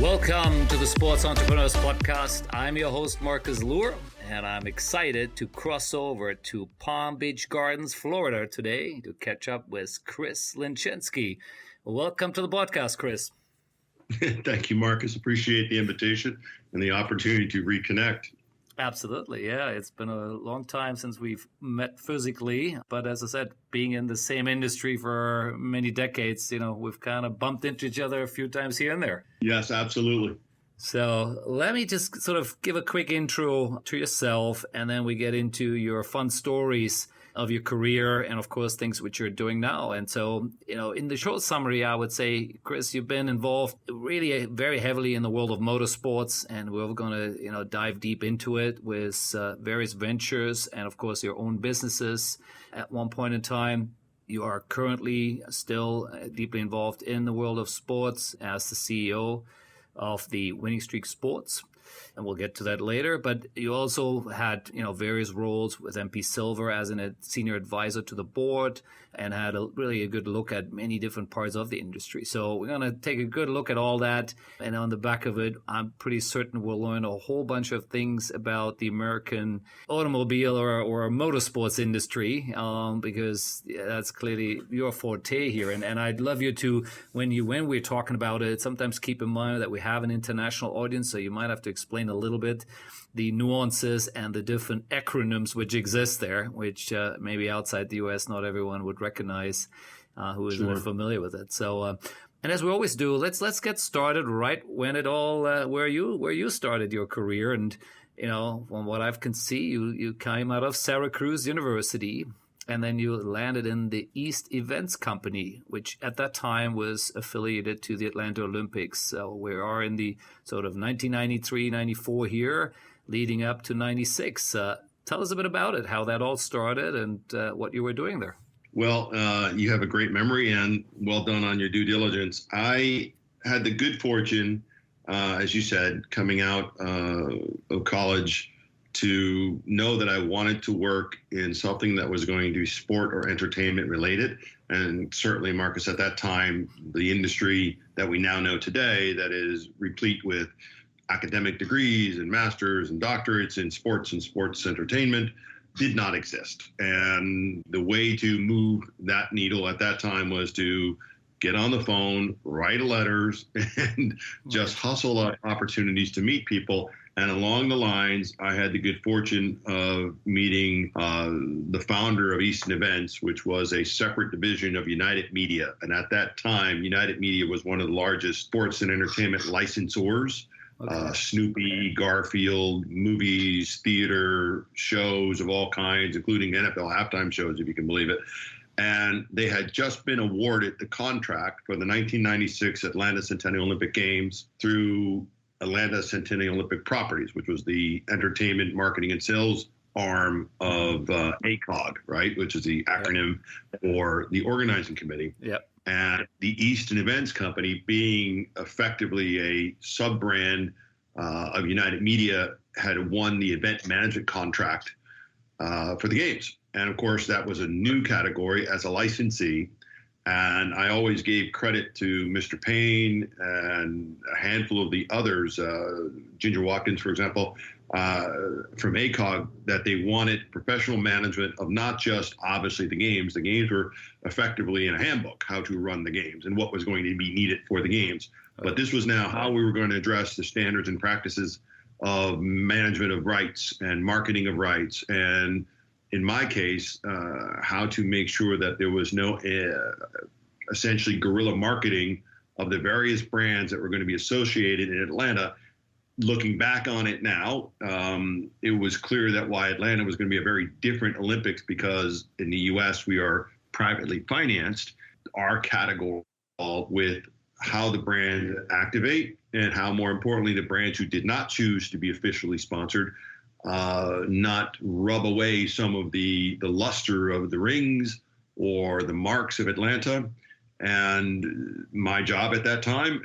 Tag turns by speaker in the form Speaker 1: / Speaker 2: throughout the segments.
Speaker 1: Welcome to the Sports Entrepreneurs Podcast. I'm your host, Marcus Luer, and I'm excited to cross over to Palm Beach Gardens, Florida today to catch up with Chris Lencheski. Welcome to the podcast, Chris.
Speaker 2: Thank you, Marcus. Appreciate the invitation and the opportunity to reconnect.
Speaker 1: Absolutely. Yeah, it's been a long time since we've met physically. But as I said, being in the same industry for many decades, we've kind of bumped into each other a few times here and there.
Speaker 2: Yes, absolutely.
Speaker 1: So let me just sort of give a quick intro to yourself, and then we get into your fun stories of your career and, of course, things which you're doing now. And so, in the short summary, I would say, Chris, you've been involved really very heavily in the world of motorsports, and we're going to, dive deep into it with various ventures and, of course, your own businesses. At one point in time, you are currently still deeply involved in the world of sports as the CEO of the Winning Streak Sports, and we'll get to that later. But you also had, various roles with MP Silva as a senior advisor to the board, and had really a good look at many different parts of the industry. So we're going to take a good look at all that, and on the back of it, I'm pretty certain we'll learn a whole bunch of things about the American automobile or motorsports industry, because that's clearly your forte here. And I'd love you to, when we're talking about it, sometimes keep in mind that we have an international audience, so you might have to explain a little bit the nuances and the different acronyms which exist there, which maybe outside the US not everyone would recognize who isn't familiar with it. So, and as we always do, let's get started right when it all where you started your career. And from what I can see, you came out of Syracuse University, and then you landed in the East Events Company, which at that time was affiliated to the Atlanta Olympics. So we are in the sort of 1993, 94 here, leading up to 96. Tell us a bit about it, how that all started and what you were doing there.
Speaker 2: Well, you have a great memory, and well done on your due diligence. I had the good fortune, as you said, coming out of college, to know that I wanted to work in something that was going to be sport or entertainment related. And certainly, Marcus, at that time, the industry that we now know today, that is replete with academic degrees and masters and doctorates in sports and sports entertainment, did not exist. And the way to move that needle at that time was to get on the phone, write letters, and just hustle up opportunities to meet people. And along the lines, I had the good fortune of meeting the founder of Easton Events, which was a separate division of United Media. And at that time, United Media was one of the largest sports and entertainment licensors. Okay. Snoopy, Garfield, movies, theater, shows of all kinds, including NFL halftime shows, if you can believe it. And they had just been awarded the contract for the 1996 Atlanta Centennial Olympic Games through Atlanta Centennial Olympic Properties, which was the entertainment marketing and sales arm of ACOG, right, which is the acronym for the organizing committee.
Speaker 1: Yep.
Speaker 2: And the Easton Events Company, being effectively a sub-brand of United Media, had won the event management contract for the games. And of course, that was a new category as a licensee. And I always gave credit to Mr. Payne and a handful of the others, Ginger Watkins, for example, from ACOG, that they wanted professional management of not just obviously the games. The games were effectively in a handbook, how to run the games and what was going to be needed for the games. But this was now how we were going to address the standards and practices of management of rights and marketing of rights. And in my case, how to make sure that there was no essentially guerrilla marketing of the various brands that were going to be associated in Atlanta. Looking back on it now, it was clear that why Atlanta was going to be a very different Olympics, because in the U.S. we are privately financed. Our category with how the brand activate and how, more importantly, the brands who did not choose to be officially sponsored not rub away some of the luster of the rings or the marks of Atlanta. And my job at that time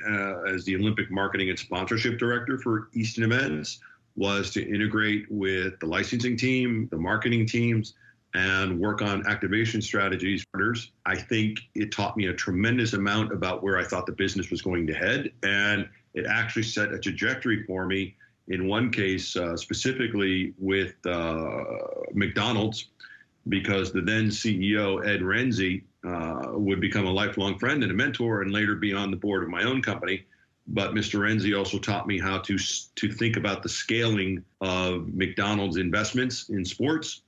Speaker 2: as the Olympic Marketing and Sponsorship Director for Easton Events was to integrate with the licensing team, the marketing teams, and work on activation strategies. I think it taught me a tremendous amount about where I thought the business was going to head. And it actually set a trajectory for me. In one case, specifically with McDonald's, because the then CEO, Ed Renzi, would become a lifelong friend and a mentor and later be on the board of my own company. But Mr. Renzi also taught me how to think about the scaling of McDonald's investments in sports,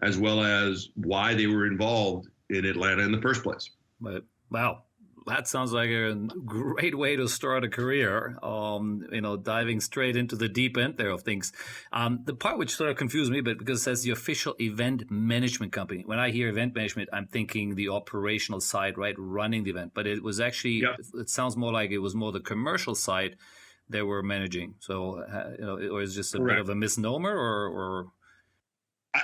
Speaker 2: as well as why they were involved in Atlanta in the first place.
Speaker 1: But, wow. That sounds like a great way to start a career, diving straight into the deep end there of things. The part which sort of confused me a bit, because it says the official event management company. When I hear event management, I'm thinking the operational side, right, running the event. But it was actually, It sounds more like it was more the commercial side they were managing. So, or is it just a bit of a misnomer, or?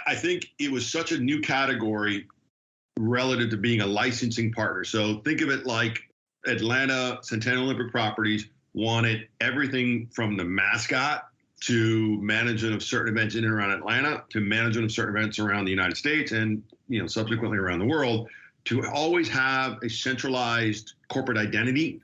Speaker 2: I think it was such a new category relative to being a licensing partner. So think of it like Atlanta Centennial Olympic Properties wanted everything from the mascot to management of certain events in and around Atlanta to management of certain events around the United States and, subsequently around the world, to always have a centralized corporate identity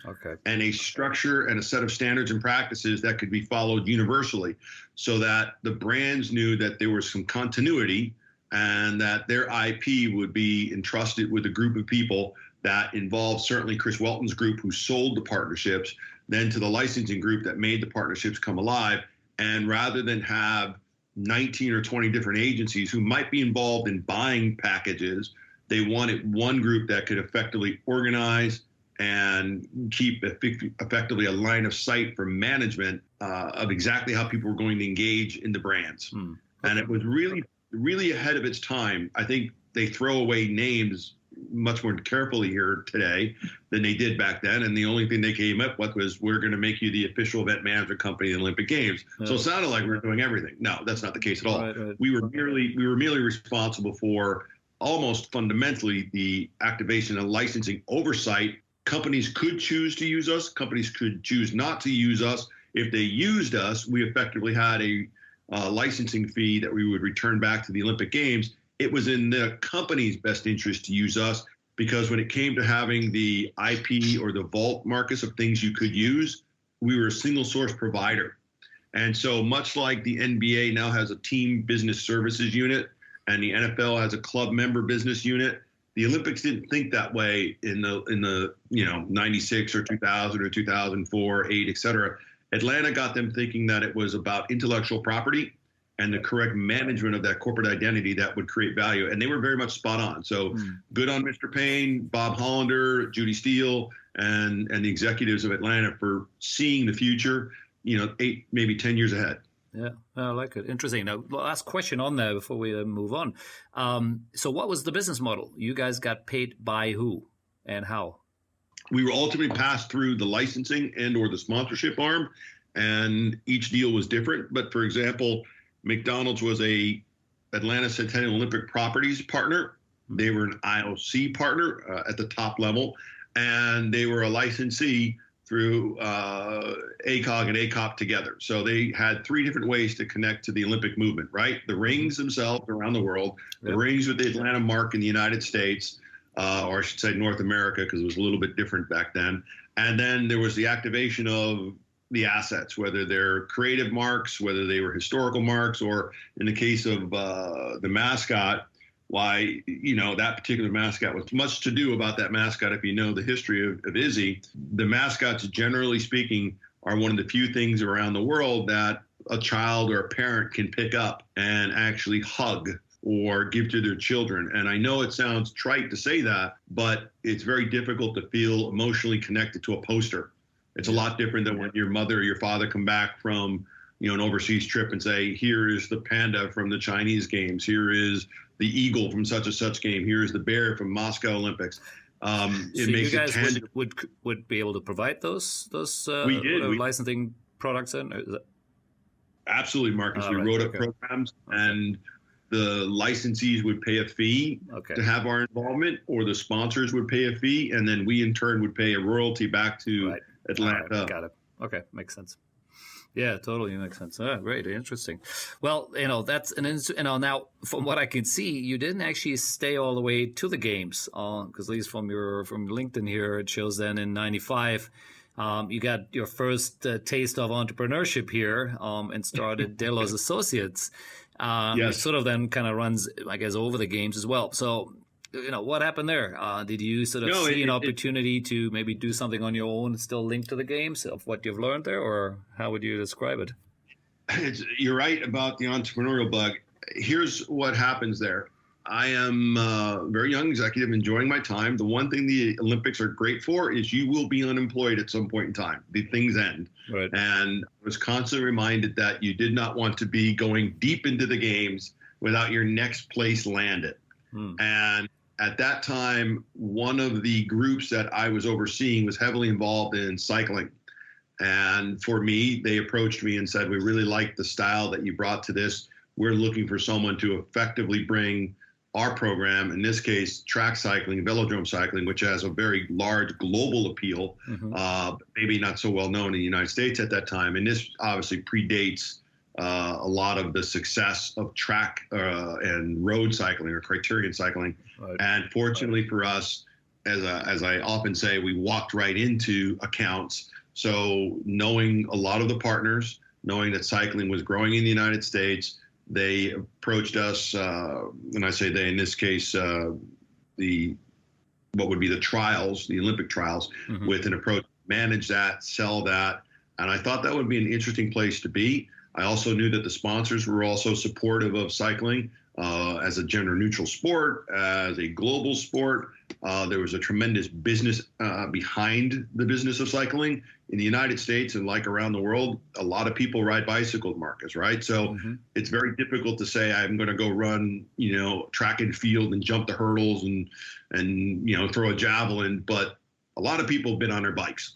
Speaker 2: and a structure and a set of standards and practices that could be followed universally, so that the brands knew that there was some continuity and that their IP would be entrusted with a group of people that involved certainly Chris Welton's group, who sold the partnerships, then to the licensing group that made the partnerships come alive. And rather than have 19 or 20 different agencies who might be involved in buying packages, they wanted one group that could effectively organize and keep effectively a line of sight for management of exactly how people were going to engage in the brands. And it was really ahead of its time. I think they throw away names much more carefully here today than they did back then. And the only thing they came up with was, we're going to make you the official event management company in the Olympic Games. So it sounded like we were doing everything. No, that's not the case at all. Right. We were merely responsible for almost fundamentally the activation and licensing oversight. Companies could choose to use us. Companies could choose not to use us. If they used us, we effectively had a licensing fee that we would return back to the Olympic Games. It was in the company's best interest to use us, because when it came to having the IP or the vault, Marcus, of things you could use, we were a single source provider. And so much like the NBA now has a team business services unit and the NFL has a club member business unit, the Olympics didn't think that way in the 96 or 2000 or 2004, 8, et cetera. Atlanta got them thinking that it was about intellectual property and the correct management of that corporate identity that would create value. And they were very much spot on. So good on Mr. Payne, Bob Hollander, Judy Steele, and the executives of Atlanta for seeing the future, 8, maybe 10 years ahead.
Speaker 1: Yeah, I like it. Interesting. Now, last question on there before we move on. So what was the business model? You guys got paid by who and how?
Speaker 2: We were ultimately passed through the licensing and or the sponsorship arm, and each deal was different. But for example, McDonald's was a Atlanta Centennial Olympic Properties partner. They were an IOC partner at the top level, and they were a licensee through ACOG and ACOP together. So they had 3 different ways to connect to the Olympic movement, right? The rings themselves around the world, the rings with the Atlanta mark in the United States, or I should say North America, because it was a little bit different back then. And then there was the activation of the assets, whether they're creative marks, whether they were historical marks, or in the case of the mascot, why, that particular mascot was much to do about that mascot. If you know the history of Izzy, the mascots, generally speaking, are one of the few things around the world that a child or a parent can pick up and actually hug or give to their children. And I know it sounds trite to say that, but it's very difficult to feel emotionally connected to a poster. It's a lot different than when your mother or your father come back from, an overseas trip and say, here is the panda from the Chinese games. Here is the eagle from such and such game. Here is the bear from Moscow Olympics.
Speaker 1: It makes you guys would be able to provide those licensing products in?
Speaker 2: Absolutely, Marcus. We wrote up programs, and the licensees would pay a fee to have our involvement, or the sponsors would pay a fee, and then we in turn would pay a royalty back to Atlanta.
Speaker 1: Got it. Okay, makes sense. Yeah, totally makes sense. Great, interesting. Well, that's now from what I can see, you didn't actually stay all the way to the games, because at least from LinkedIn here, it shows then in '95. You got your first taste of entrepreneurship here and started Delos Associates. Which
Speaker 2: Yes.
Speaker 1: sort of then kind of runs, I guess, over the games as well. So, what happened there? Did you sort of see an opportunity to maybe do something on your own, still linked to the games of what you've learned there, or how would you describe it?
Speaker 2: You're right about the entrepreneurial bug. Here's what happens there. I am a very young executive, enjoying my time. The one thing the Olympics are great for is you will be unemployed at some point in time. The things end.
Speaker 1: Right.
Speaker 2: And I was constantly reminded that you did not want to be going deep into the games without your next place landed. And at that time, one of the groups that I was overseeing was heavily involved in cycling. And for me, they approached me and said, we really like the style that you brought to this. We're looking for someone to effectively bring our program, in this case, track cycling, velodrome cycling, which has a very large global appeal, maybe not so well known in the United States at that time. And this obviously predates a lot of the success of track and road cycling or criterion cycling. Right. And fortunately for us, as I often say, we walked right into accounts. So knowing a lot of the partners, knowing that cycling was growing in the United States, they approached us, and I say they, in this case, what would be the trials, the Olympic trials, with an approach to manage that, sell that. And I thought that would be an interesting place to be. I also knew that the sponsors were also supportive of cycling as a gender neutral sport, as a global sport. There was a tremendous business behind the business of cycling in the United States and like around the world. A lot of people ride bicycles, Marcus, right? So it's very difficult to say I'm going to go run, track and field and jump the hurdles and throw a javelin, but a lot of people have been on their bikes,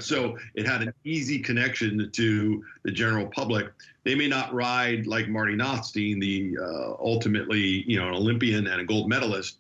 Speaker 2: so it had an easy connection to the general public. They may not ride like Marty Nothstein, the ultimately, an Olympian and a gold medalist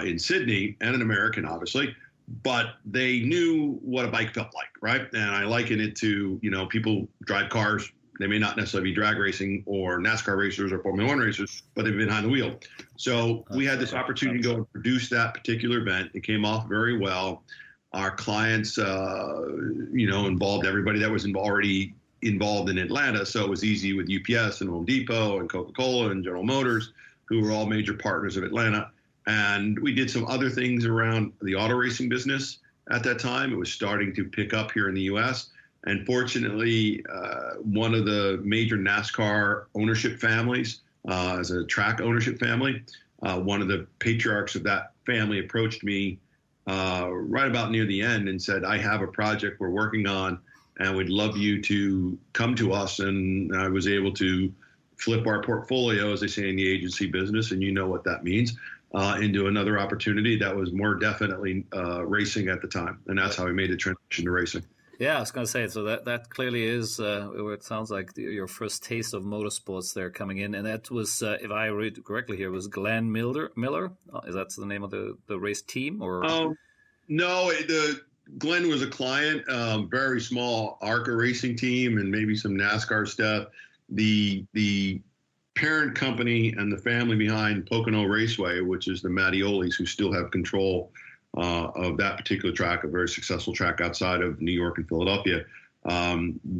Speaker 2: in Sydney, and an American, obviously, but they knew what a bike felt like, right? And I liken it to, people drive cars. They may not necessarily be drag racing or NASCAR racers or Formula One racers, but they've been behind the wheel. So we had this opportunity to go and produce that particular event. It came off very well. Our clients, involved everybody that was already involved in Atlanta. So it was easy with UPS and Home Depot and Coca-Cola and General Motors, who were all major partners of Atlanta. And we did some other things around the auto racing business at that time. It was starting to pick up here in the U.S. And fortunately, one of the major NASCAR ownership families, as a track ownership family, one of the patriarchs of that family approached me right about near the end and said, I have a project we're working on and we'd love you to come to us. And I was able to flip our portfolio, as they say in the agency business, and you know what that means, into another opportunity that was more definitely racing at the time. And that's how we made the transition to racing.
Speaker 1: Yeah, I was going to say, so that clearly is, it sounds like your first taste of motorsports there coming in. And that was, if I read correctly here, was Glenn Miller? Is that the name of the race team? Or
Speaker 2: No, Glenn was a client, very small ARCA racing team and maybe some NASCAR stuff. The parent company and the family behind Pocono Raceway, which is the Mattiolis, who still have control of that particular track, a very successful track outside of New York and Philadelphia.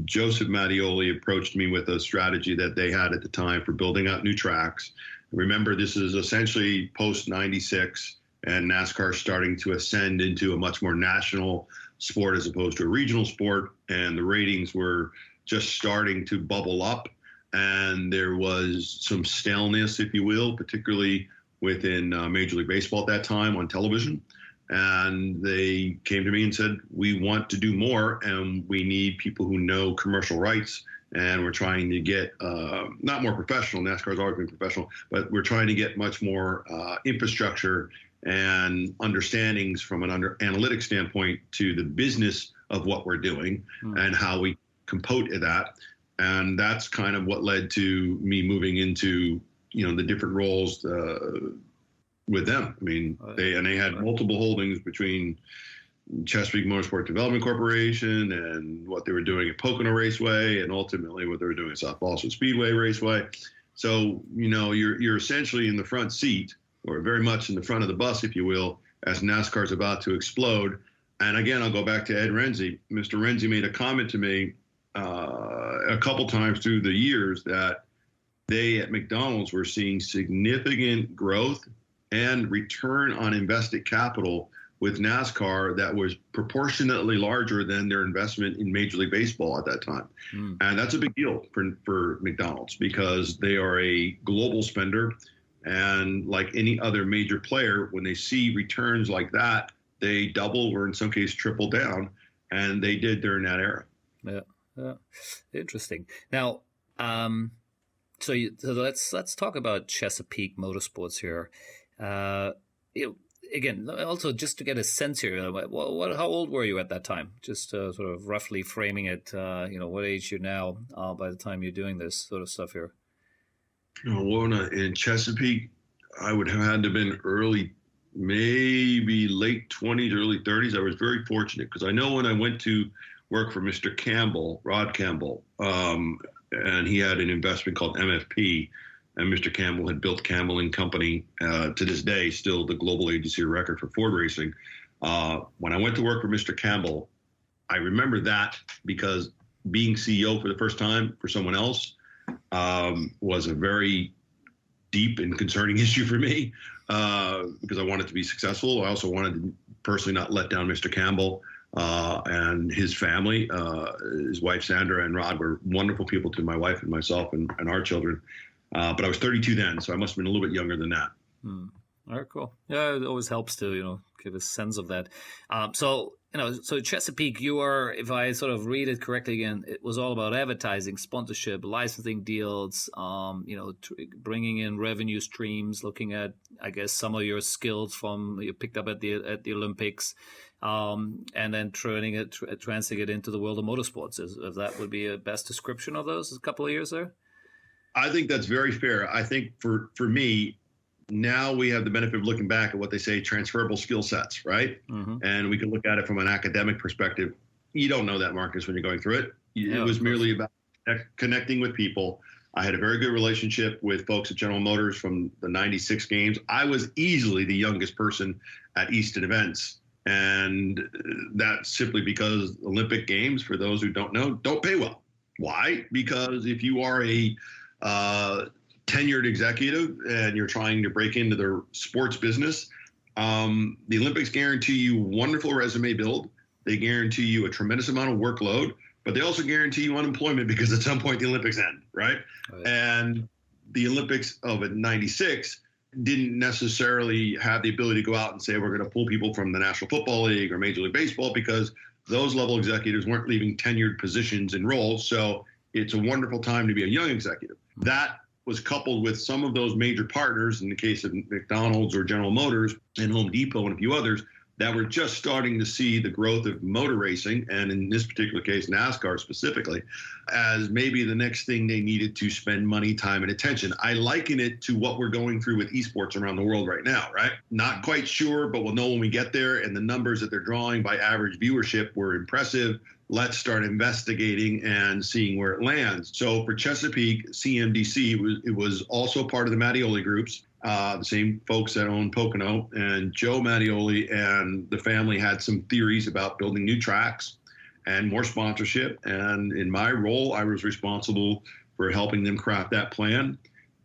Speaker 2: Joseph Mattioli approached me with a strategy that they had at the time for building out new tracks. Remember, this is essentially post-96, and NASCAR starting to ascend into a much more national sport as opposed to a regional sport, and the ratings were just starting to bubble up, and there was some staleness, if you will, particularly within Major League Baseball at that time on television. And they came to me and said, we want to do more, and we need people who know commercial rights. And we're trying to get not more professional. NASCAR's always been professional, but we're trying to get much more infrastructure and understandings from an analytic standpoint to the business of what we're doing and how we compose that. And that's kind of what led to me moving into, the different roles with them. I mean, they had multiple holdings between Chesapeake Motorsport Development Corporation and what they were doing at Pocono Raceway and ultimately what they were doing at South Boston Speedway Raceway. So, you're essentially in the front seat, or very much in the front of the bus, if you will, as NASCAR's about to explode. And again, I'll go back to Ed Renzi. Mr. Renzi made a comment to me a couple times through the years that they at McDonald's were seeing significant growth and return on invested capital with NASCAR that was proportionately larger than their investment in Major League Baseball at that time. And that's a big deal for McDonald's because they are a global spender. And like any other major player, when they see returns like that, they double or in some cases triple down. And they did during that era.
Speaker 1: Yeah. Interesting. Now, so let's talk about Chesapeake Motorsports here. Again, also just to get a sense here, how old were you at that time? Just sort of roughly framing it, what age you're now by the time you're doing this sort of stuff here.
Speaker 2: In Chesapeake, I would have had to have been early, maybe late 20s, early 30s. I was very fortunate because I know when I went to work for Mr. Campbell, Rod Campbell, and he had an investment called MFP, and Mr. Campbell had built Campbell and Company, to this day, still the global agency of record for Ford racing. When I went to work for Mr. Campbell, I remember that because being CEO for the first time for someone else was a very deep and concerning issue for me because I wanted to be successful. I also wanted to personally not let down Mr. Campbell and his family. His wife, Sandra, and Rod were wonderful people to my wife and myself and our children. But I was 32 then, so I must have been a little bit younger than that.
Speaker 1: All right, cool. Yeah, it always helps to, give a sense of that. So Chesapeake, you are, if I sort of read it correctly again, it was all about advertising, sponsorship, licensing deals, bringing in revenue streams, looking at, I guess, some of your skills from you picked up at the Olympics, and then translating it into the world of motorsports. If that would be a best description of those a couple of years there?
Speaker 2: I think that's very fair. I think for me, now we have the benefit of looking back at what they say transferable skill sets, right? Mm-hmm. And we can look at it from an academic perspective. You don't know that, Marcus, when you're going through it. It was merely about connecting with people. I had a very good relationship with folks at General Motors from the 96 games. I was easily the youngest person at Easton events. And that's simply because Olympic Games, for those who don't know, don't pay well. Why? Because if you are a tenured executive and you're trying to break into the sports business, the Olympics guarantee you wonderful resume build. They guarantee you a tremendous amount of workload, but they also guarantee you unemployment because at some point the Olympics end, right? And the Olympics of 96 didn't necessarily have the ability to go out and say, we're going to pull people from the National Football League or Major League Baseball because those level executives weren't leaving tenured positions and roles. So it's a wonderful time to be a young executive. That was coupled with some of those major partners, in the case of McDonald's or General Motors and Home Depot and a few others, that were just starting to see the growth of motor racing, and in this particular case, NASCAR specifically, as maybe the next thing they needed to spend money, time, and attention. I liken it to what we're going through with esports around the world right now, right? Not quite sure, but we'll know when we get there, and the numbers that they're drawing by average viewership were impressive. Let's start investigating and seeing where it lands. So for Chesapeake, CMDC, it was also part of the Mattioli groups, the same folks that own Pocono. And Joe Mattioli and the family had some theories about building new tracks and more sponsorship. And in my role, I was responsible for helping them craft that plan.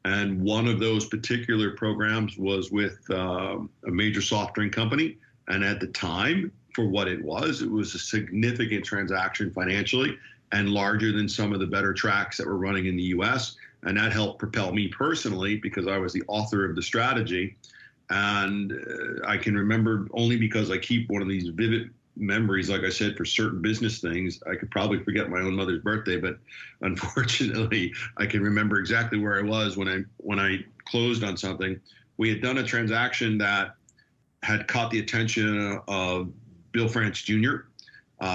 Speaker 2: And one of those particular programs was with a major soft drink company. And at the time, for what it was a significant transaction financially and larger than some of the better tracks that were running in the U.S. And that helped propel me personally because I was the author of the strategy. And I can remember, only because I keep one of these vivid memories, like I said, for certain business things. I could probably forget my own mother's birthday, but unfortunately, I can remember exactly where I was when I closed on something. We had done a transaction that had caught the attention of Bill France Jr.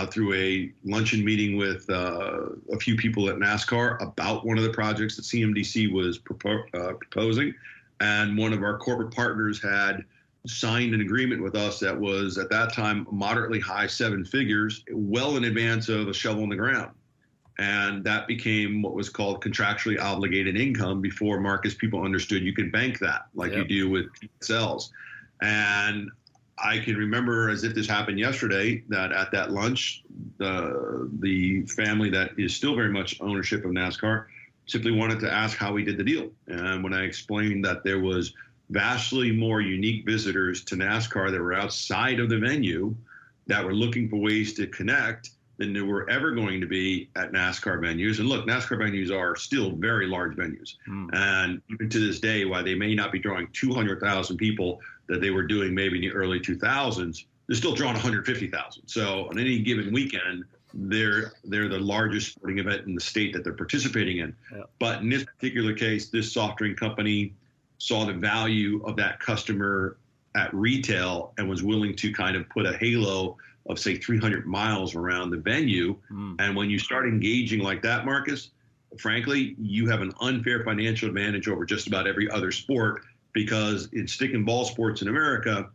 Speaker 2: Through a luncheon meeting with a few people at NASCAR about one of the projects that CMDC was proposing. And one of our corporate partners had signed an agreement with us that was, at that time, moderately high seven figures, well in advance of a shovel in the ground. And that became what was called contractually obligated income before, Marcus, people understood you could bank that like you do with PSLs. And I can remember as if this happened yesterday that at that lunch, the family that is still very much ownership of NASCAR simply wanted to ask how we did the deal. And when I explained that there was vastly more unique visitors to NASCAR that were outside of the venue that were looking for ways to connect than there were ever going to be at NASCAR venues. And look, NASCAR venues are still very large venues. And even to this day, while they may not be drawing 200,000 people that they were doing maybe in the early 2000s, they're still drawing 150,000. So on any given weekend, they're the largest sporting event in the state that they're participating in. Yeah. But in this particular case, this soft drink company saw the value of that customer at retail and was willing to kind of put a halo of, say, 300 miles around the venue. And when you start engaging like that, Marcus, frankly, you have an unfair financial advantage over just about every other sport, because in stick and ball sports in America,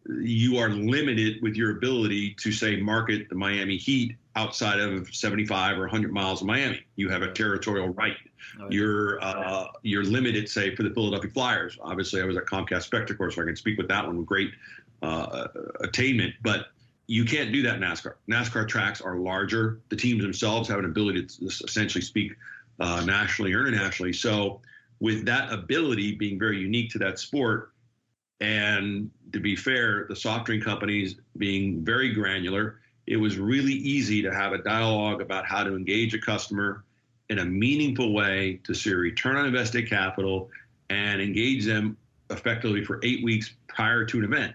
Speaker 2: you are limited with your ability to, say, market the Miami Heat outside of 75 or 100 miles of Miami. You have a territorial right. You're limited, say, for the Philadelphia Flyers. Obviously, I was at Comcast Spectacor, so I can speak with that one with great attainment. But you can't do that in NASCAR. NASCAR tracks are larger. The teams themselves have an ability to essentially speak nationally or internationally. So with that ability being very unique to that sport, and to be fair, the soft drink companies being very granular, it was really easy to have a dialogue about how to engage a customer in a meaningful way to see a return on invested capital and engage them effectively for 8 weeks prior to an event.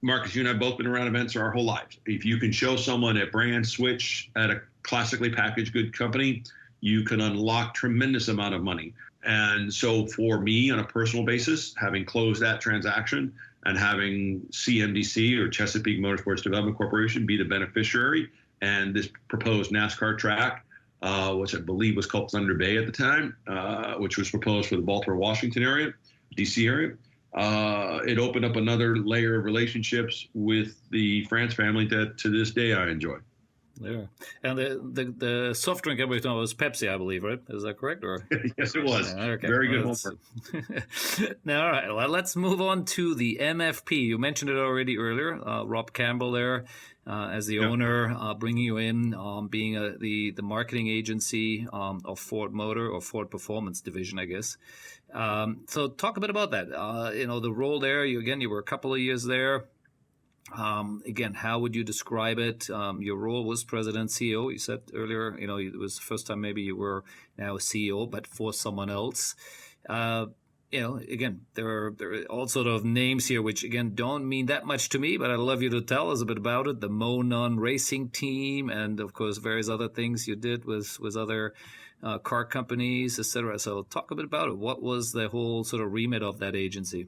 Speaker 2: Marcus, you and I have both been around events our whole lives. If you can show someone a brand switch at a classically packaged good company, you can unlock tremendous amount of money. And so for me, on a personal basis, having closed that transaction and having CMDC, or Chesapeake Motorsports Development Corporation, be the beneficiary, and this proposed NASCAR track, which I believe was called Thunder Bay at the time, which was proposed for the Baltimore, Washington area, DC area, it opened up another layer of relationships with the France family that to this day I enjoy.
Speaker 1: Yeah, and the soft drink everything was Pepsi, I believe, right? Is that correct? Or
Speaker 2: yes, it was.
Speaker 1: Yeah, okay.
Speaker 2: Very good homework.
Speaker 1: Now, all right. Well, let's move on to the MFP. You mentioned it already earlier. Rob Campbell there as the owner, bringing you in, being the marketing agency of Ford Motor, or Ford Performance Division, I guess. So talk a bit about that. The role there. You were a couple of years there. Again, how would you describe it? Your role was president, CEO. You said earlier, it was the first time maybe you were now a CEO, but for someone else. Again, there are all sort of names here, which again don't mean that much to me, but I'd love you to tell us a bit about it. The Monon Racing Team, and of course various other things you did with other car companies, etc. So talk a bit about it. What was the whole sort of remit of that agency?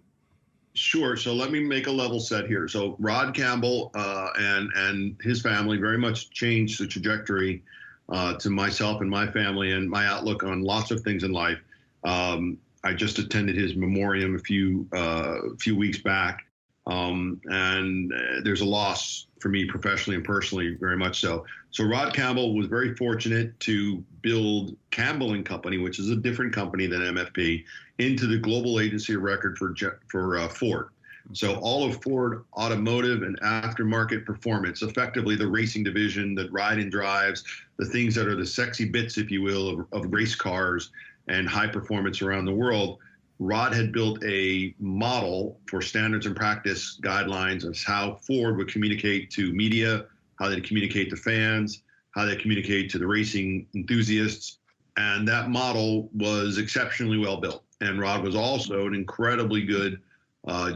Speaker 2: Sure. So let me make a level set here. So Rod Campbell and his family very much changed the trajectory to myself and my family and my outlook on lots of things in life. I just attended his memoriam a few weeks back, and there's a loss for me professionally and personally, very much so. So Rod Campbell was very fortunate to build Campbell and Company, which is a different company than MFP, into the global agency of record for Ford. So all of Ford automotive and aftermarket performance, effectively the racing division that ride and drives, the things that are the sexy bits, if you will, of race cars and high performance around the world. Rod had built a model for standards and practice guidelines of how Ford would communicate to media, how they communicate to fans, how they communicate to the racing enthusiasts. And that model was exceptionally well built. And Rod was also an incredibly good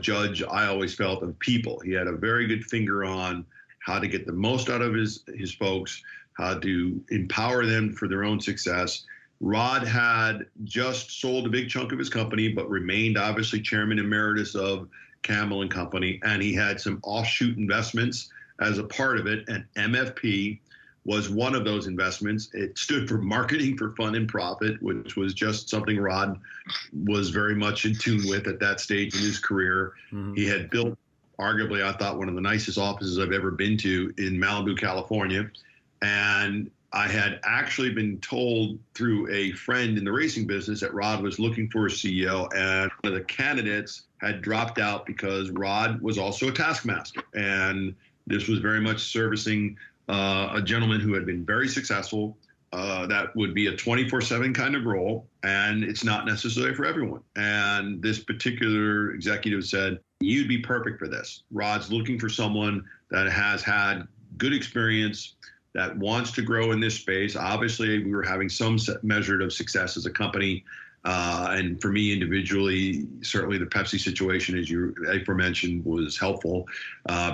Speaker 2: judge, I always felt, of people. He had a very good finger on how to get the most out of his folks, how to empower them for their own success. Rod had just sold a big chunk of his company, but remained obviously chairman emeritus of Campbell and Company. And he had some offshoot investments as a part of it. And MFP was one of those investments. It stood for Marketing for Fun and Profit, which was just something Rod was very much in tune with at that stage in his career. Mm-hmm. He had built, arguably, I thought, one of the nicest offices I've ever been to in Malibu, California. And I had actually been told through a friend in the racing business that Rod was looking for a CEO, and one of the candidates had dropped out because Rod was also a taskmaster. And this was very much servicing a gentleman who had been very successful. That would be a 24/7 kind of role, and it's not necessary for everyone. And this particular executive said, you'd be perfect for this. Rod's looking for someone that has had good experience, that wants to grow in this space. Obviously, we were having some measure of success as a company. And for me individually, certainly the Pepsi situation, as you aforementioned, was helpful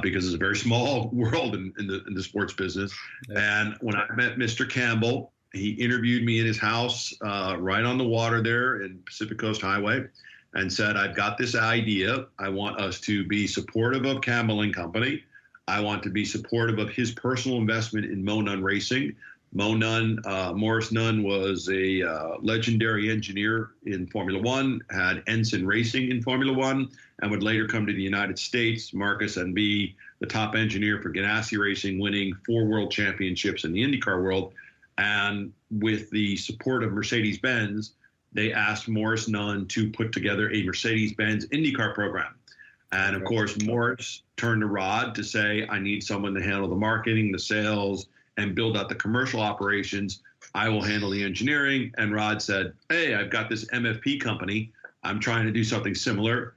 Speaker 2: because it's a very small world in the sports business. Yeah. And when I met Mr. Campbell, he interviewed me in his house right on the water there in Pacific Coast Highway and said, I've got this idea. I want us to be supportive of Campbell and Company. I want to be supportive of his personal investment in Mo Nunn Racing. Mo Nunn, Morris Nunn was a legendary engineer in Formula One, had Ensign Racing in Formula One, and would later come to the United States, Marcus, and be the top engineer for Ganassi Racing, winning 4 world championships in the IndyCar world. And with the support of Mercedes-Benz, they asked Morris Nunn to put together a Mercedes-Benz IndyCar program. And of course, Morris turned to Rod to say, I need someone to handle the marketing, the sales, and build out the commercial operations. I will handle the engineering. And Rod said, hey, I've got this MFP company. I'm trying to do something similar.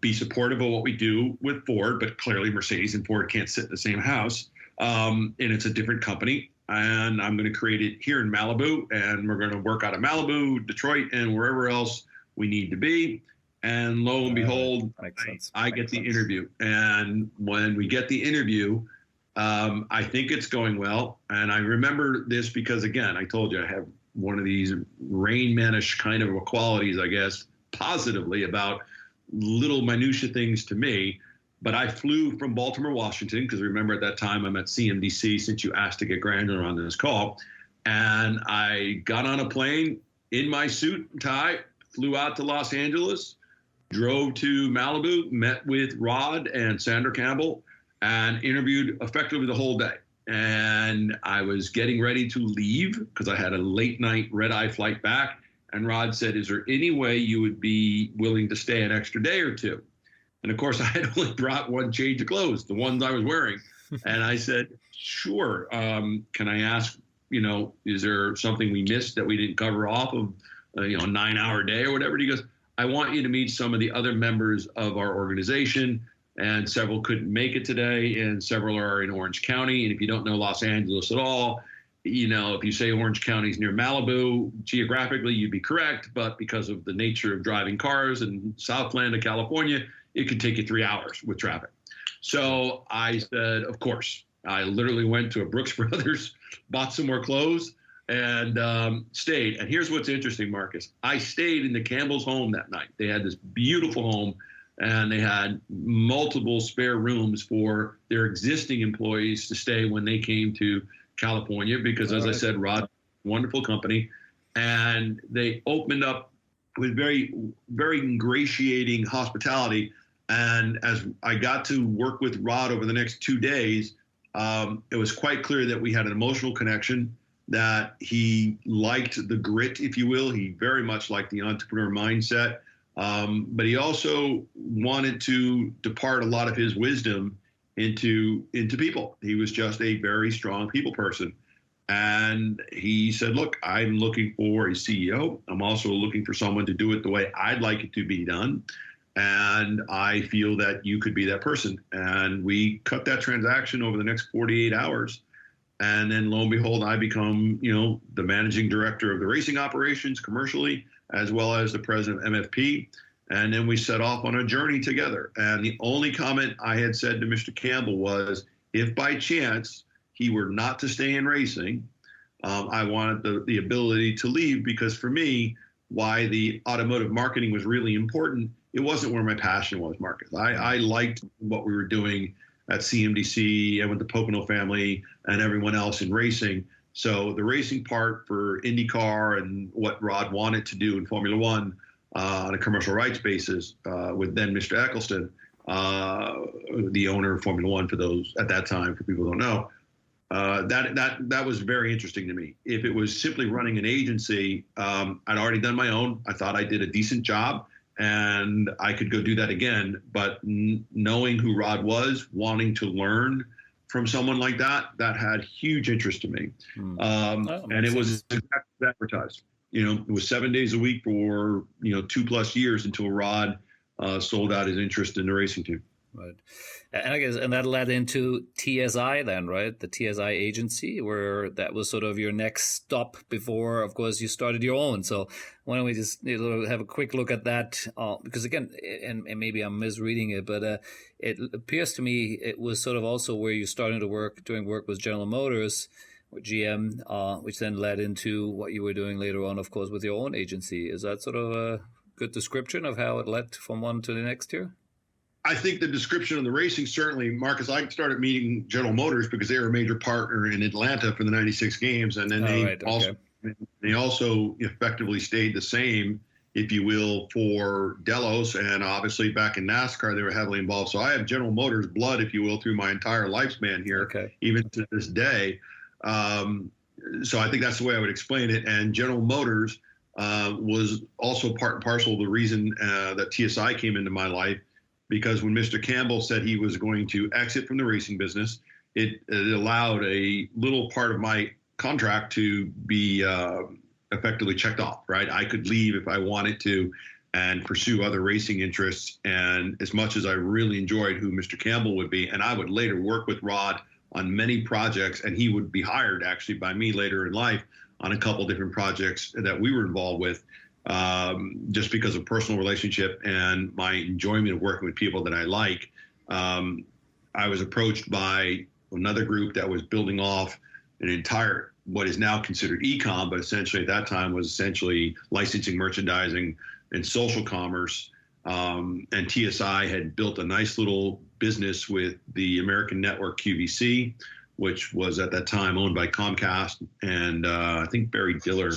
Speaker 2: Be supportive of what we do with Ford, but clearly Mercedes and Ford can't sit in the same house. And it's a different company. And I'm going to create it here in Malibu. And we're going to work out of Malibu, Detroit, and wherever else we need to be. And lo and behold, I get the interview. And when we get the interview, I think it's going well. And I remember this because, again, I told you I have one of these Rain Man-ish kind of qualities, I guess, positively about little minutia things to me. But I flew from Baltimore, Washington, because remember at that time I'm at CMDC, since you asked to get granular on this call. And I got on a plane in my suit and tie, flew out to Los Angeles, drove to Malibu, met with Rod and Sandra Campbell, and interviewed effectively the whole day. And I was getting ready to leave because I had a late night red-eye flight back. And Rod said, is there any way you would be willing to stay an extra day or two? And of course, I had only brought one change of clothes, the ones I was wearing. And I said, sure. Can I ask, is there something we missed that we didn't cover off of, a 9-hour day or whatever? And he goes, I want you to meet some of the other members of our organization. And several couldn't make it today, and several are in Orange County. And if you don't know Los Angeles at all, if you say Orange County is near Malibu, geographically, you'd be correct. But because of the nature of driving cars in Southland of California, it could take you 3 hours with traffic. So I said, of course. I literally went to a Brooks Brothers, bought some more clothes, and stayed. And here's what's interesting, Marcus. I stayed in the Campbell's home that night. They had this beautiful home, and they had multiple spare rooms for their existing employees to stay when they came to California, because as I said, Rod, wonderful company. And they opened up with very, very ingratiating hospitality. And as I got to work with Rod over the next 2 days, it was quite clear that we had an emotional connection, that he liked the grit, if you will. He very much liked the entrepreneur mindset. But he also wanted to depart a lot of his wisdom into people. He was just a very strong people person. And he said, look, I'm looking for a CEO. I'm also looking for someone to do it the way I'd like it to be done. And I feel that you could be that person. And we cut that transaction over the next 48 hours. And then lo and behold, I become, the managing director of the racing operations commercially, as well as the president of MFP. And then we set off on a journey together. And the only comment I had said to Mr. Campbell was, if by chance he were not to stay in racing, I wanted the ability to leave, because for me, why the automotive marketing was really important, it wasn't where my passion was, Marcus. I liked what we were doing at CMDC and with the Pocono family and everyone else in racing. So the racing part for IndyCar and what Rod wanted to do in Formula One on a commercial rights basis with then Mr. Eccleston, the owner of Formula One, for those at that time, for people who don't know, that was very interesting to me. If it was simply running an agency, I'd already done my own. I thought I did a decent job. and I could go do that again. But knowing who Rod was, wanting to learn from someone like that, that had huge interest to me. And it was exactly advertised. It was 7 days a week for 2+ years until Rod sold out his interest in the racing team.
Speaker 1: Right. And I guess, and that led into TSI then, right? The TSI agency, where that was sort of your next stop before, of course, you started your own. So why don't we just have a quick look at that? Because again, and maybe I'm misreading it, but it appears to me it was sort of also where you started to doing work with General Motors, or GM, which then led into what you were doing later on, of course, with your own agency. Is that sort of a good description of how it led from one to the next here?
Speaker 2: I think the description of the racing, certainly, Marcus, I started meeting General Motors because they were a major partner in Atlanta for the 96 games. And then they also effectively stayed the same, if you will, for Delos. And obviously back in NASCAR, they were heavily involved. So I have General Motors blood, if you will, through my entire lifespan here, even to this day. So I think that's the way I would explain it. And General Motors was also part and parcel of the reason that TSI came into my life. Because when Mr. Campbell said he was going to exit from the racing business, it allowed a little part of my contract to be effectively checked off, right? I could leave if I wanted to and pursue other racing interests. And as much as I really enjoyed who Mr. Campbell would be, and I would later work with Rod on many projects, and he would be hired actually by me later in life on a couple different projects that we were involved with. Just because of personal relationship and my enjoyment of working with people that I like. I was approached by another group that was building off an entire, what is now considered e-com, but essentially at that time was essentially licensing, merchandising, and social commerce. And TSI had built a nice little business with the American network QVC, which was at that time owned by Comcast, and I think Barry Diller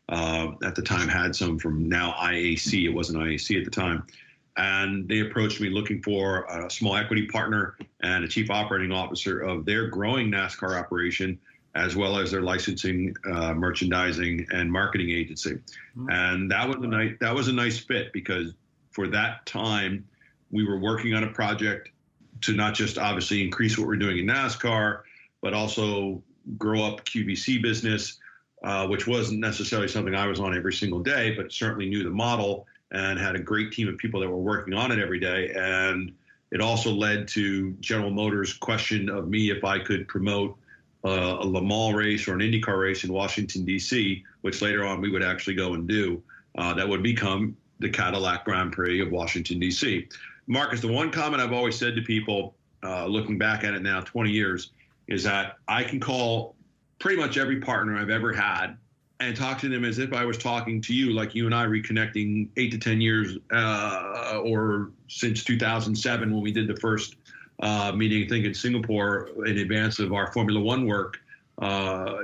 Speaker 2: at the time had some from now IAC. It wasn't IAC at the time. And they approached me looking for a small equity partner and a chief operating officer of their growing NASCAR operation, as well as their licensing, merchandising, and marketing agency. Mm-hmm. And that was a nice fit, because for that time, we were working on a project to not just obviously increase what we're doing in NASCAR, but also grow up QVC business, which wasn't necessarily something I was on every single day, but certainly knew the model and had a great team of people that were working on it every day. And it also led to General Motors' question of me if I could promote a Le Mans race or an IndyCar race in Washington, D.C., which later on we would actually go and do. That would become the Cadillac Grand Prix of Washington, D.C. Marcus, the one comment I've always said to people, looking back at it now, 20 years, is that I can call pretty much every partner I've ever had and talk to them as if I was talking to you, like you and I reconnecting 8 to 10 years or since 2007 when we did the first meeting, I think, in Singapore in advance of our Formula One work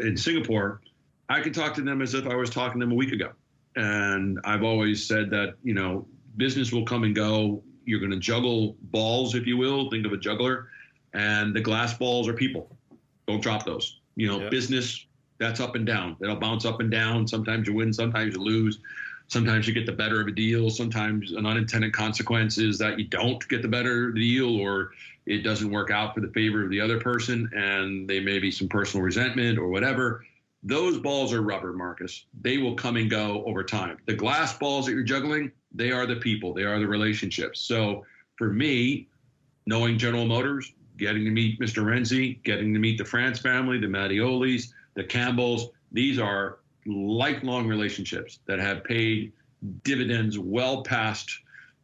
Speaker 2: in Singapore. I can talk to them as if I was talking to them a week ago. And I've always said that, business will come and go. You're going to juggle balls, if you will. Think of a juggler. And the glass balls are people. Don't drop those. Business, that's up and down. It'll bounce up and down. Sometimes you win, sometimes you lose. Sometimes you get the better of a deal. Sometimes an unintended consequence is that you don't get the better deal, or it doesn't work out for the favor of the other person, and they may be some personal resentment or whatever. Those balls are rubber, Marcus. They will come and go over time. The glass balls that you're juggling, they are the people. They are the relationships. So for me, knowing General Motors, getting to meet Mr. Renzi, getting to meet the France family, the Mattiolis, the Campbells, these are lifelong relationships that have paid dividends well past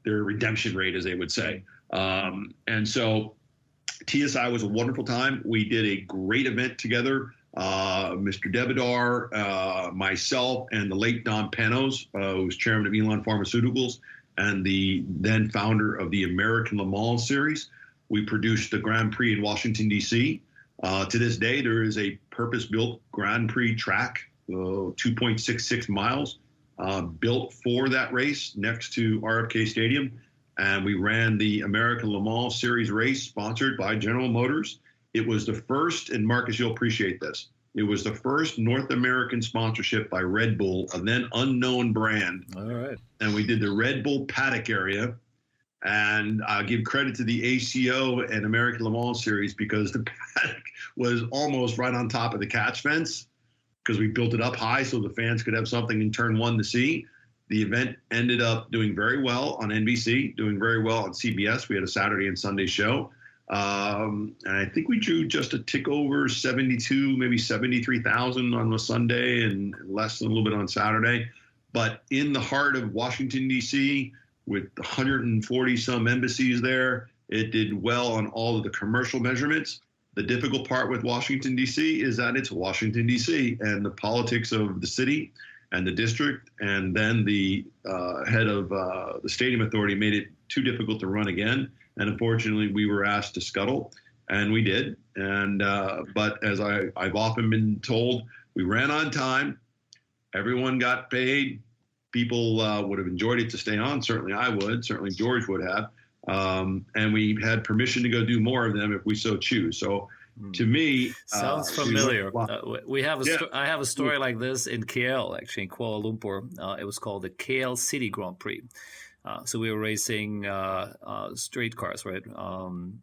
Speaker 2: their redemption rate, as they would say. And so TSI was a wonderful time. We did a great event together. Mr. Debadar, myself, and the late Don Panos, who was chairman of Elon Pharmaceuticals and the then founder of the American Le Mans Series. We produced the Grand Prix in Washington, D.C. To this day, there is a purpose-built Grand Prix track, 2.66 miles, built for that race next to RFK Stadium. And we ran the American Le Mans Series race sponsored by General Motors. It was the first, and Marcus, you'll appreciate this, It was the first North American sponsorship by Red Bull, a then unknown brand.
Speaker 1: All right.
Speaker 2: And we did the Red Bull paddock area. And I'll give credit to the ACO and American Le Mans Series because the paddock was almost right on top of the catch fence because we built it up high so the fans could have something in turn one to see. The event ended up doing very well on NBC, doing very well on CBS. We had a Saturday and Sunday show. And I think we drew just a tick over 72, maybe 73,000 on a Sunday and less than a little bit on Saturday. But in the heart of Washington, D.C., with 140 some embassies there, it did well on all of the commercial measurements. The difficult part with Washington, D.C. is that it's Washington, D.C. and the politics of the city and the district. And then the head of the stadium authority made it too difficult to run again. And unfortunately, we were asked to scuttle, and we did. And but as I've often been told, we ran on time. Everyone got paid. People would have enjoyed it to stay on. Certainly I would. Certainly George would have. And we had permission to go do more of them if we so choose. So to me,
Speaker 1: sounds familiar. I have a story like this in Kale, actually in Kuala Lumpur. It was called the Kale City Grand Prix. So we were racing straight cars, right? So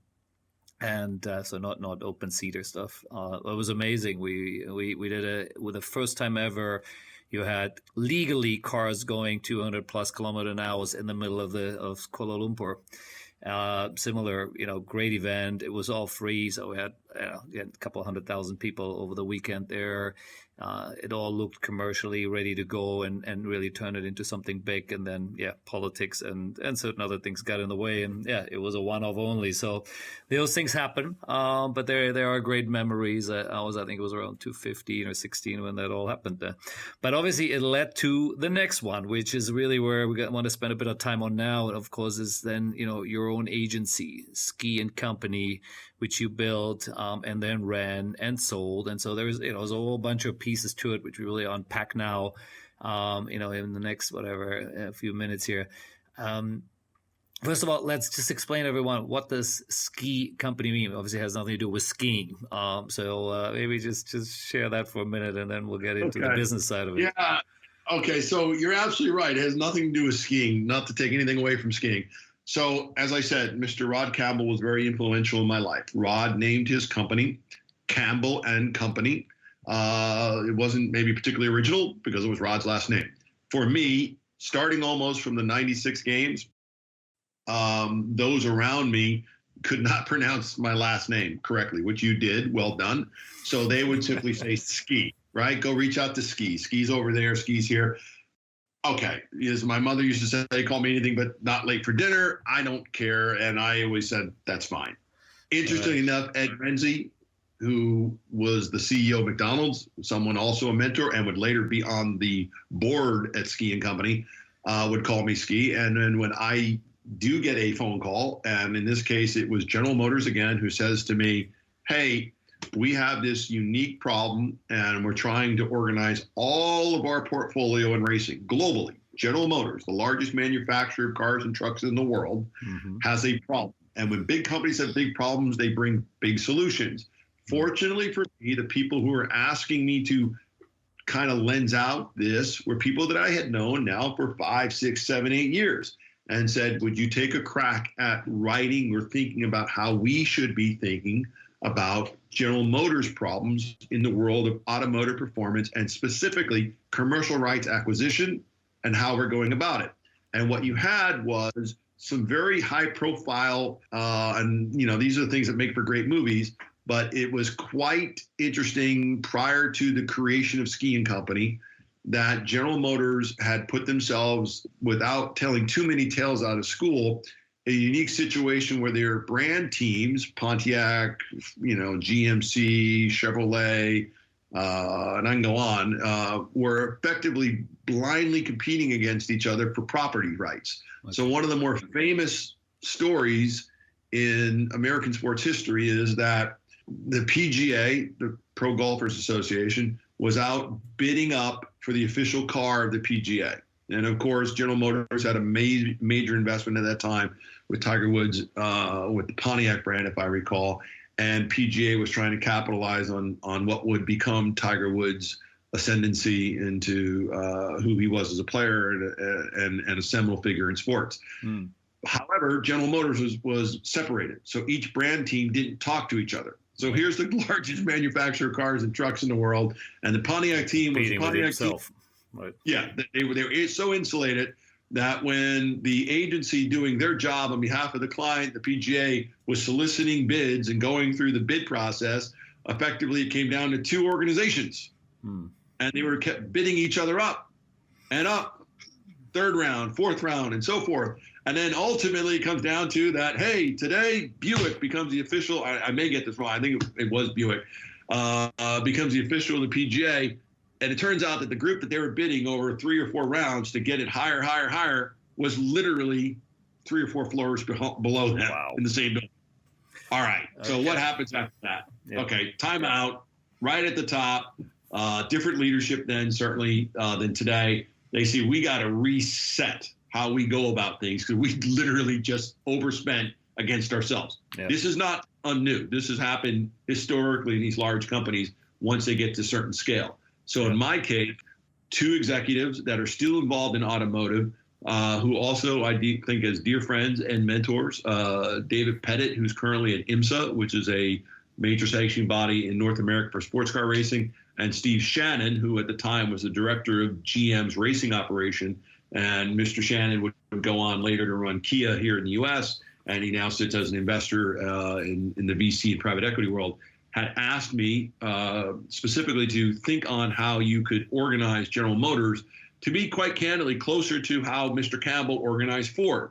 Speaker 1: not open seater stuff. It was amazing. We did it with the first time ever. You had legally cars going 200 plus kilometer an hour in the middle of Kuala Lumpur. Similar, great event. It was all free, so we had a couple 100,000 people over the weekend there. It all looked commercially ready to go and really turn it into something big. And then, politics and certain other things got in the way. And it was a one-off only. So those things happen. But there are great memories. I think it was around 2015 or 16 when that all happened. But obviously it led to the next one, which is really where we want to spend a bit of time on now. And of course, is then, your own agency, Ski and Company, which you built and then ran and sold. And so there's a whole bunch of pieces to it, which we really unpack now, in the next, a few minutes here. First of all, let's just explain to everyone what does Ski Company mean. Obviously, it has nothing to do with skiing. So maybe just share that for a minute, and then we'll get into the business side of it.
Speaker 2: Yeah. Okay. So you're absolutely right. It has nothing to do with skiing, not to take anything away from skiing. So as I said, Mr. Rod Campbell was very influential in my life. Rod named his company Campbell and Company. It wasn't maybe particularly original because it was Rod's last name. For me, starting almost from the 96 games, those around me could not pronounce my last name correctly, which you did. Well done. So they would simply say Ski, right? Go reach out to Ski. Ski's over there, Ski's here. Okay, as my mother used to say, call me anything but not late for dinner. I don't care. And I always said, that's fine. Interesting enough, Ed Renzi, who was the CEO of McDonald's, someone also a mentor, and would later be on the board at Ski and Company, would call me Ski. And then when I do get a phone call, and in this case, it was General Motors again, who says to me, hey, we have this unique problem, and we're trying to organize all of our portfolio in racing globally. General Motors, the largest manufacturer of cars and trucks in the world, has a problem. And when big companies have big problems, they bring big solutions. Fortunately for me, the people who were asking me to kind of lens out this were people that I had known now for 5, 6, 7, 8 years, and said, would you take a crack at writing or thinking about how we should be thinking about General Motors problems in the world of automotive performance, and specifically commercial rights acquisition and how we're going about it. And what you had was some very high profile, and these are the things that make for great movies, but it was quite interesting prior to the creation of Ski and Company that General Motors had put themselves, without telling too many tales out of school, a unique situation where their brand teams, Pontiac, GMC, Chevrolet, and I can go on, were effectively blindly competing against each other for property rights. Okay. So one of the more famous stories in American sports history is that the PGA, the Pro Golfers Association, was out bidding up for the official car of the PGA. And of course, General Motors had a major investment at that time with Tiger Woods, with the Pontiac brand, if I recall. and PGA was trying to capitalize on what would become Tiger Woods' ascendancy into who he was as a player and a seminal figure in sports. However, General Motors was separated, so each brand team didn't talk to each other. So here's the largest manufacturer of cars and trucks in the world, and the Pontiac team was the Pontiac team.
Speaker 1: Right.
Speaker 2: Yeah, they were so insulated that when the agency doing their job on behalf of the client, the PGA, was soliciting bids and going through the bid process, effectively it came down to two organizations. And they were kept bidding each other up and up, third round, fourth round, and so forth. And then ultimately it comes down to that, hey, today Buick becomes the official, I may get this wrong, I think it was Buick, becomes the official of the PGA. And it turns out that the group that they were bidding over 3 or 4 rounds to get it higher was literally 3 or 4 floors below them in the same building. All right, so what happens after that? Yep. Okay, timeout, right at the top, different leadership then certainly than today. They say we got to reset how we go about things because we literally just overspent against ourselves. Yep. This is not unnew. This has happened historically in these large companies once they get to a certain scale. So in my case, 2 executives that are still involved in automotive, who also I think as dear friends and mentors, David Pettit, who's currently at IMSA, which is a major sanctioning body in North America for sports car racing, and Steve Shannon, who at the time was the director of GM's racing operation. And Mr. Shannon would go on later to run Kia here in the U.S., and he now sits as an investor in the VC and private equity world, had asked me specifically to think on how you could organize General Motors to be quite candidly closer to how Mr. Campbell organized Ford.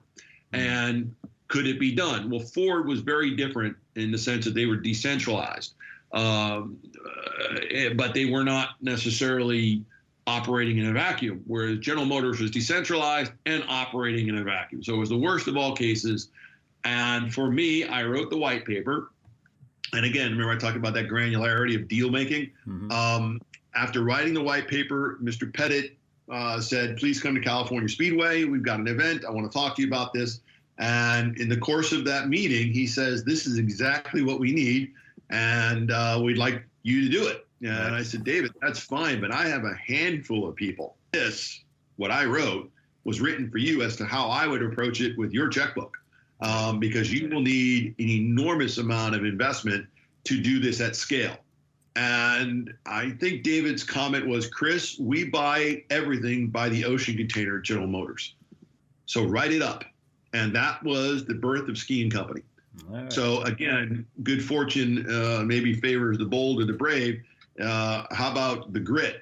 Speaker 2: And could it be done? Well, Ford was very different in the sense that they were decentralized, but they were not necessarily operating in a vacuum, whereas General Motors was decentralized and operating in a vacuum. So it was the worst of all cases. And for me, I wrote the white paper. And again, remember I talked about that granularity of deal making. After writing the white paper, Mr. Pettit said, please come to California Speedway. We've got an event. I want to talk to you about this. And in the course of that meeting, he says, this is exactly what we need. And we'd like you to do it. And I said, David, that's fine, but I have a handful of people. This, what I wrote, was written for you as to how I would approach it with your checkbook. Because you will need an enormous amount of investment to do this at scale. And I think David's comment was, Chris, we buy everything by the ocean container at General Motors. So write it up. And that was the birth of Ski and Company. Right. So again, good fortune maybe favors the bold or the brave. How about the grit?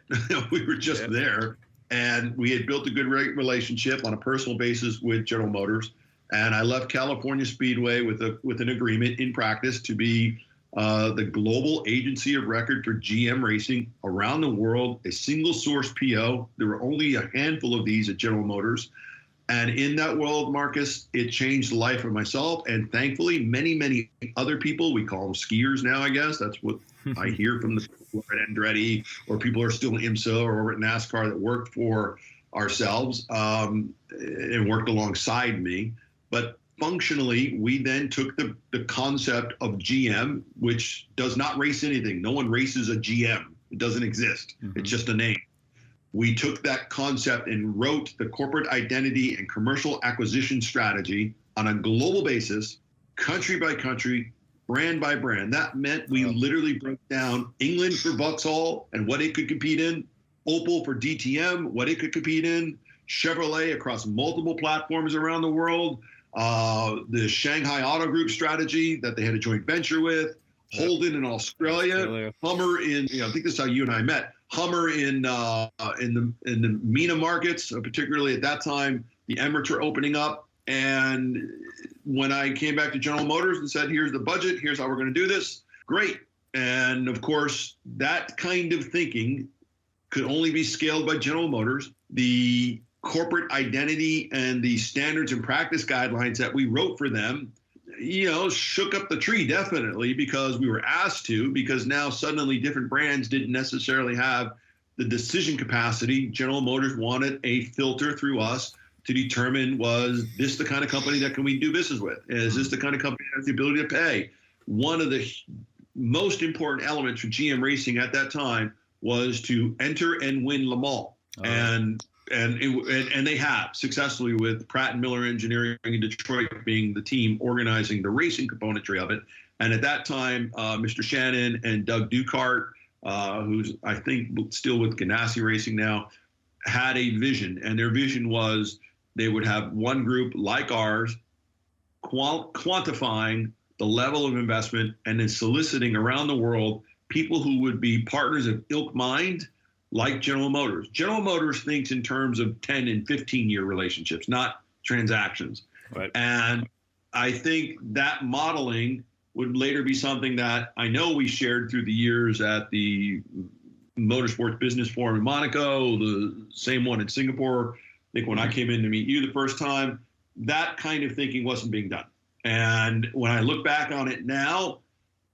Speaker 2: We were just there. And we had built a good relationship on a personal basis with General Motors. And I left California Speedway with an agreement in practice to be the global agency of record for GM racing around the world, a single source PO. There were only a handful of these at General Motors. And in that world, Marcus, it changed the life of myself and thankfully many, many other people. We call them skiers now, I guess. That's what I hear from the people at Andretti or people who are still in IMSA or over at NASCAR that worked for ourselves and worked alongside me. But functionally, we then took the concept of GM, which does not race anything. No one races a GM. It doesn't exist. It's just a name. We took that concept and wrote the corporate identity and commercial acquisition strategy on a global basis, country by country, brand by brand. That meant we literally broke down England for Vauxhall and what it could compete in, Opel for DTM, what it could compete in, Chevrolet across multiple platforms around the world, the Shanghai Auto Group strategy that they had a joint venture with, Holden in Australia, Hummer in, I think this is how you and I met, Hummer in the MENA markets, particularly at that time, the Emirates were opening up. And when I came back to General Motors and said, here's the budget, here's how we're going to do this, great. And of course, that kind of thinking could only be scaled by General Motors. The corporate identity and the standards and practice guidelines that we wrote for them, shook up the tree definitely because we were asked to, because now suddenly different brands didn't necessarily have the decision capacity. General Motors wanted a filter through us to determine, was this the kind of company that can we do business with? Is this the kind of company that has the ability to pay? one of the most important elements for GM Racing at that time was to enter and win Le Mans. And they have successfully, with Pratt and Miller Engineering in Detroit being the team organizing the racing componentry of it. And at that time, Mr. Shannon and Doug Ducart, who's I think still with Ganassi Racing now, had a vision. And their vision was they would have one group like ours quantifying the level of investment and then soliciting around the world people who would be partners of ilk mind, like General Motors. General Motors thinks in terms of 10 and 15-year relationships, not transactions.
Speaker 1: Right.
Speaker 2: And I think that modeling would later be something that I know we shared through the years at the Motorsports Business Forum in Monaco, the same one in Singapore. I think when I came in to meet you the first time, that kind of thinking wasn't being done. And when I look back on it now,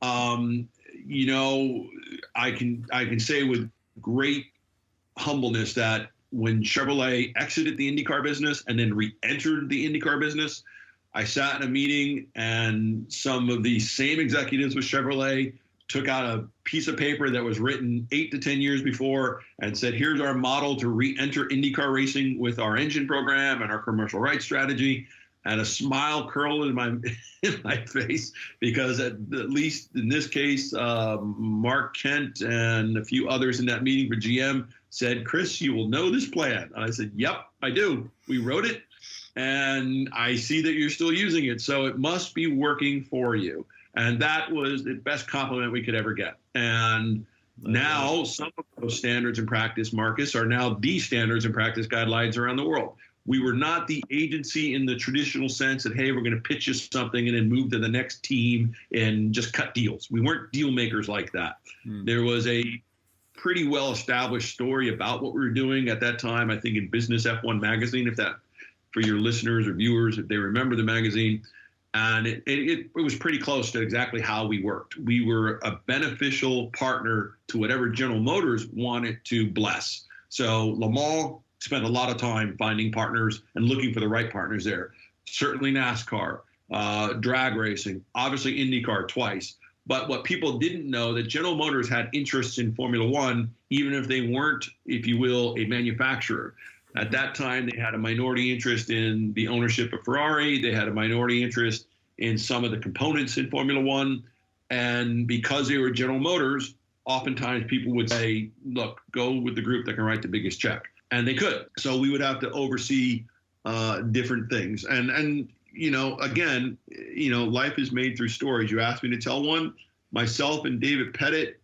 Speaker 2: you know, I can say with great humbleness that when Chevrolet exited the IndyCar business and then re-entered the IndyCar business, I sat in a meeting and some of the same executives with Chevrolet took out a piece of paper that was written 8 to 10 years before and said, here's our model to re-enter IndyCar racing with our engine program and our commercial rights strategy. And a smile curled in my face, because at least in this case, Mark Kent and a few others in that meeting for GM said, Chris, you will know this plan. And I said, yep, I do. We wrote it, and I see that you're still using it. So it must be working for you. And that was the best compliment we could ever get. And now some of those standards and practice, Marcus, are now the standards and practice guidelines around the world. We were not the agency in the traditional sense that, hey, we're going to pitch you something and then move to the next team and just cut deals. We weren't deal makers like that. There was a pretty well-established story about what we were doing at that time, I think in Business F1 magazine, if that, for your listeners or viewers, if they remember the magazine. And it was pretty close to exactly how we worked. We were a beneficial partner to whatever General Motors wanted to bless. So Le Mans spent a lot of time finding partners and looking for the right partners there. Certainly NASCAR, drag racing, obviously IndyCar twice. But what people didn't know, that General Motors had interests in Formula One, even if they weren't, if you will, a manufacturer. At that time, they had a minority interest in the ownership of Ferrari. They had a minority interest in some of the components in Formula One. And because they were General Motors, oftentimes people would say, look, go with the group that can write the biggest check. And they could. So we would have to oversee different things. And you know, again, you know, life is made through stories. You asked me to tell one. Myself and David Pettit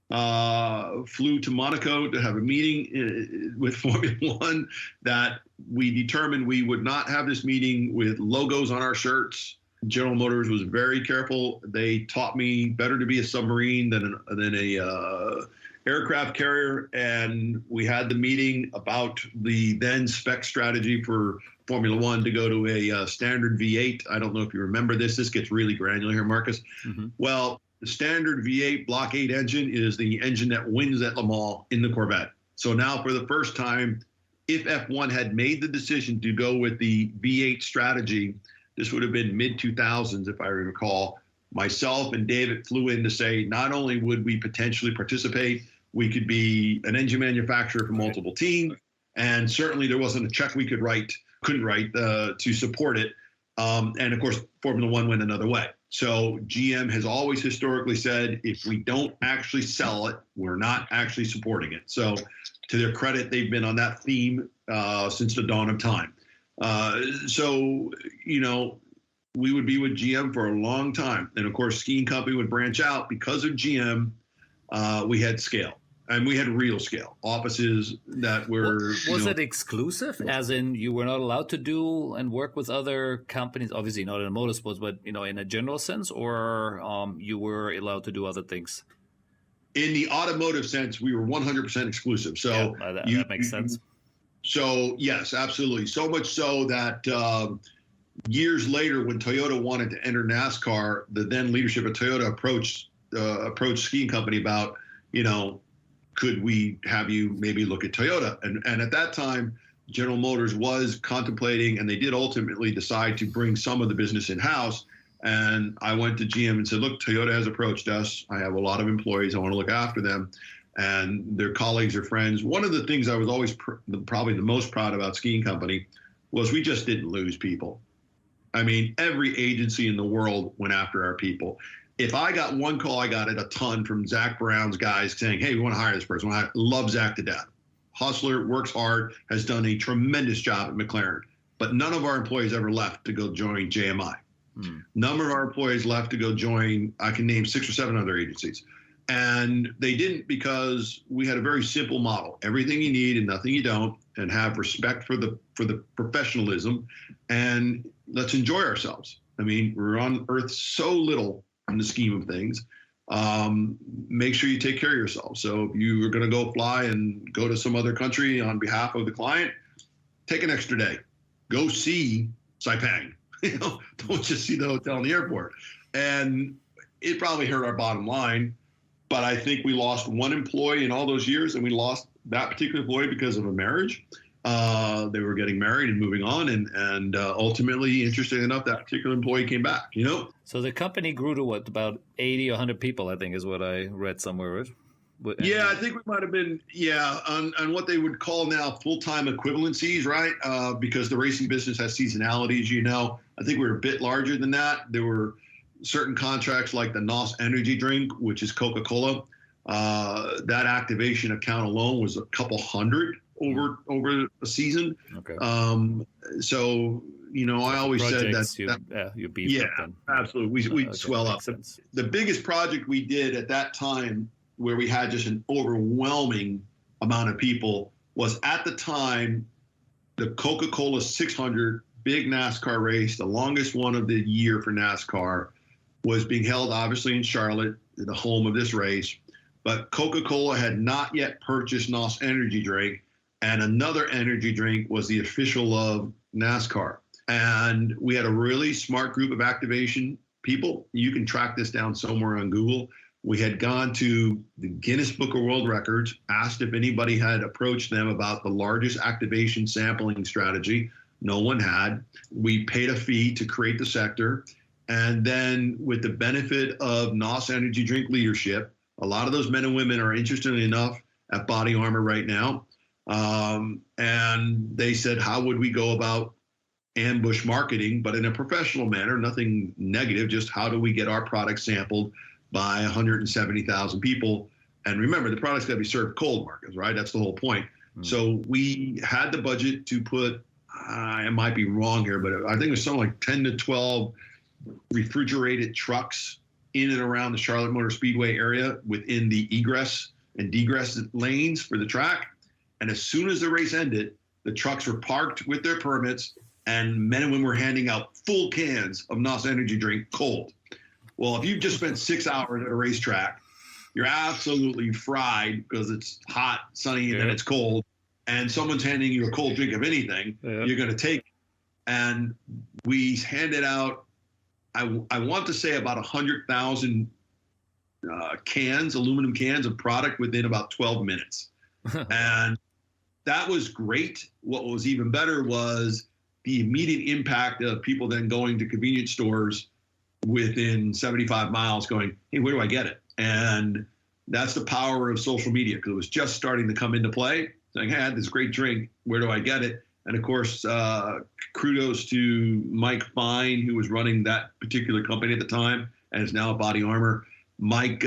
Speaker 2: flew to Monaco to have a meeting with Formula One that we determined we would not have this meeting with logos on our shirts. General Motors was very careful. They taught me better to be a submarine than a aircraft carrier, and we had the meeting about the then spec strategy for Formula One to go to a standard V8. I don't know if you remember this. This gets really granular here, Marcus. Well, the standard V8 Block 8 engine is the engine that wins at Le Mans in the Corvette. So now for the first time, if F1 had made the decision to go with the V8 strategy, this would have been mid-2000s, if I recall. Myself and David flew in to say, not only would we potentially participate, we could be an engine manufacturer for multiple teams, and certainly there wasn't a check we couldn't write to support it. And of course, Formula One went another way. So GM has always historically said, if we don't actually sell it, we're not actually supporting it. So to their credit, they've been on that theme since the dawn of time. So, you know, we would be with GM for a long time. And of course, skiing company would branch out. Because of GM, we had scale. And we had real scale offices that were.
Speaker 1: Was it exclusive, as in you were not allowed to do and work with other companies? Obviously not in motorsports, but you know, in a general sense, or you were allowed to do other things?
Speaker 2: In the automotive sense, we were 100% exclusive. So
Speaker 1: yeah, that makes sense.
Speaker 2: So yes, absolutely. So much so that years later, when Toyota wanted to enter NASCAR, the then leadership of Toyota approached skiing company about, you know, could we have you maybe look at Toyota? And at that time, General Motors was contemplating, and they did ultimately decide to bring some of the business in-house. And I went to GM and said, look, Toyota has approached us. I have a lot of employees. I want to look after them and their colleagues or friends. One of the things I was always probably the most proud about Skiing Company was we just didn't lose people. I mean, every agency in the world went after our people. If I got one call, I got it a ton from Zach Brown's guys saying, hey, we want to hire this person. I love Zach to death. Hustler, works hard, has done a tremendous job at McLaren. But none of our employees ever left to go join JMI. None of our employees left to go join, I can name 6 or 7 other agencies. And they didn't because we had a very simple model. Everything you need and nothing you don't, and have respect for the professionalism, and let's enjoy ourselves. I mean, we're on Earth so little in the scheme of things. Make sure you take care of yourself. So if you are going to go fly and go to some other country on behalf of the client, take an extra day. Go see Saipan. Don't just see the hotel and the airport. And it probably hurt our bottom line, but I think we lost one employee in all those years, and we lost that particular employee because of a marriage. They were getting married and moving on, and ultimately, interesting enough, that particular employee came back,
Speaker 1: So the company grew to what, about 80 or 100 people, I think is what I read somewhere.
Speaker 2: Yeah, I think we might have been, on what they would call now full-time equivalencies, right? Because the racing business has seasonalities, I think we were a bit larger than that. There were certain contracts like the NOS energy drink, which is Coca-Cola. That activation account alone was a couple hundred over a season.
Speaker 1: Okay.
Speaker 2: So, I always
Speaker 1: Projects,
Speaker 2: said that
Speaker 1: you beef up then.
Speaker 2: Absolutely. We'd swell up.
Speaker 1: Sense.
Speaker 2: The biggest project we did at that time, where we had just an overwhelming amount of people, was at the time the Coca-Cola 600 big NASCAR race, the longest one of the year for NASCAR, was being held obviously in Charlotte, the home of this race. But Coca-Cola had not yet purchased NOS energy drink, and another energy drink was the official of NASCAR. And we had a really smart group of activation people. You can track this down somewhere on Google. We had gone to the Guinness Book of World Records, asked if anybody had approached them about the largest activation sampling strategy. No one had. We paid a fee to create the sector. And then with the benefit of NOS energy drink leadership, a lot of those men and women are interested enough at Body Armor right now. And they said, how would we go about ambush marketing, but in a professional manner, nothing negative, just how do we get our product sampled by 170,000 people? And remember, the product's got to be served cold, Marcus, right? That's the whole point. So we had the budget to put, I might be wrong here, but I think it was something like 10 to 12 refrigerated trucks in and around the Charlotte Motor Speedway area within the egress and degress lanes for the track. And as soon as the race ended, the trucks were parked with their permits, and men and women were handing out full cans of NOS energy drink cold. Well, if you just spent 6 hours at a racetrack, you're absolutely fried because it's hot, sunny, and then it's cold. And someone's handing you a cold drink of anything, you're going to take it. And we handed out, I want to say about 100,000 cans, aluminum cans of product within about 12 minutes. And that was great. What was even better was the immediate impact of people then going to convenience stores within 75 miles going, hey, where do I get it? And that's the power of social media, because it was just starting to come into play, saying, hey, I had this great drink, where do I get it? And of course, kudos to Mike Fine, who was running that particular company at the time and is now at Body Armor. Mike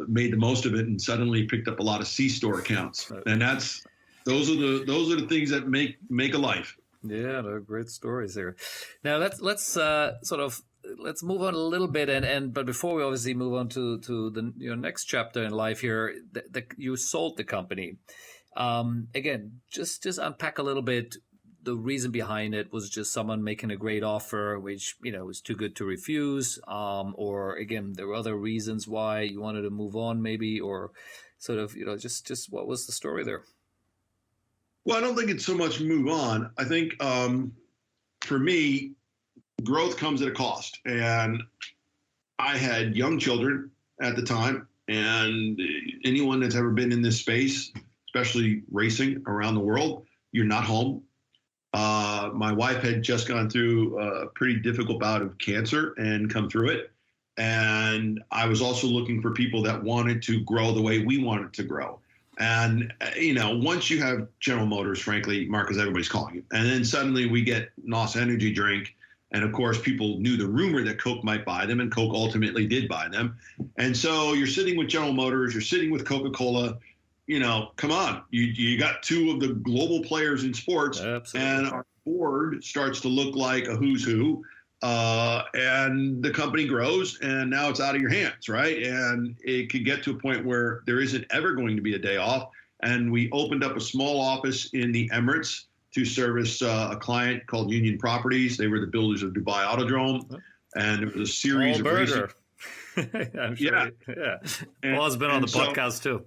Speaker 2: made the most of it and suddenly picked up a lot of C-store accounts. And those are the things that make a life.
Speaker 1: Yeah, they're great stories there. Now let's let's move on a little bit, but before we obviously move on to your next chapter in life here, you sold the company. Again, just unpack a little bit. The reason behind it was just someone making a great offer, which was too good to refuse, or again, there were other reasons why you wanted to move on, maybe, or sort of just what was the story there?
Speaker 2: Well, I don't think it's so much move on. I think for me, growth comes at a cost. And I had young children at the time, and anyone that's ever been in this space, especially racing around the world, you're not home. My wife had just gone through a pretty difficult bout of cancer and come through it. And I was also looking for people that wanted to grow the way we wanted to grow. And, once you have General Motors, frankly, Mark, as everybody's calling it, and then suddenly we get NOS Energy Drink. And of course, people knew the rumor that Coke might buy them, and Coke ultimately did buy them. And so you're sitting with General Motors, you're sitting with Coca-Cola. Come on, you got two of the global players in sports.
Speaker 1: Absolutely.
Speaker 2: And our board starts to look like a who's who. And the company grows, and now it's out of your hands, right? And it could get to a point where there isn't ever going to be a day off. And we opened up a small office in the Emirates to service a client called Union Properties. They were the builders of Dubai Autodrome, and there was a series of racing.
Speaker 1: I'm sure. Yeah. Paul's been on the podcast too.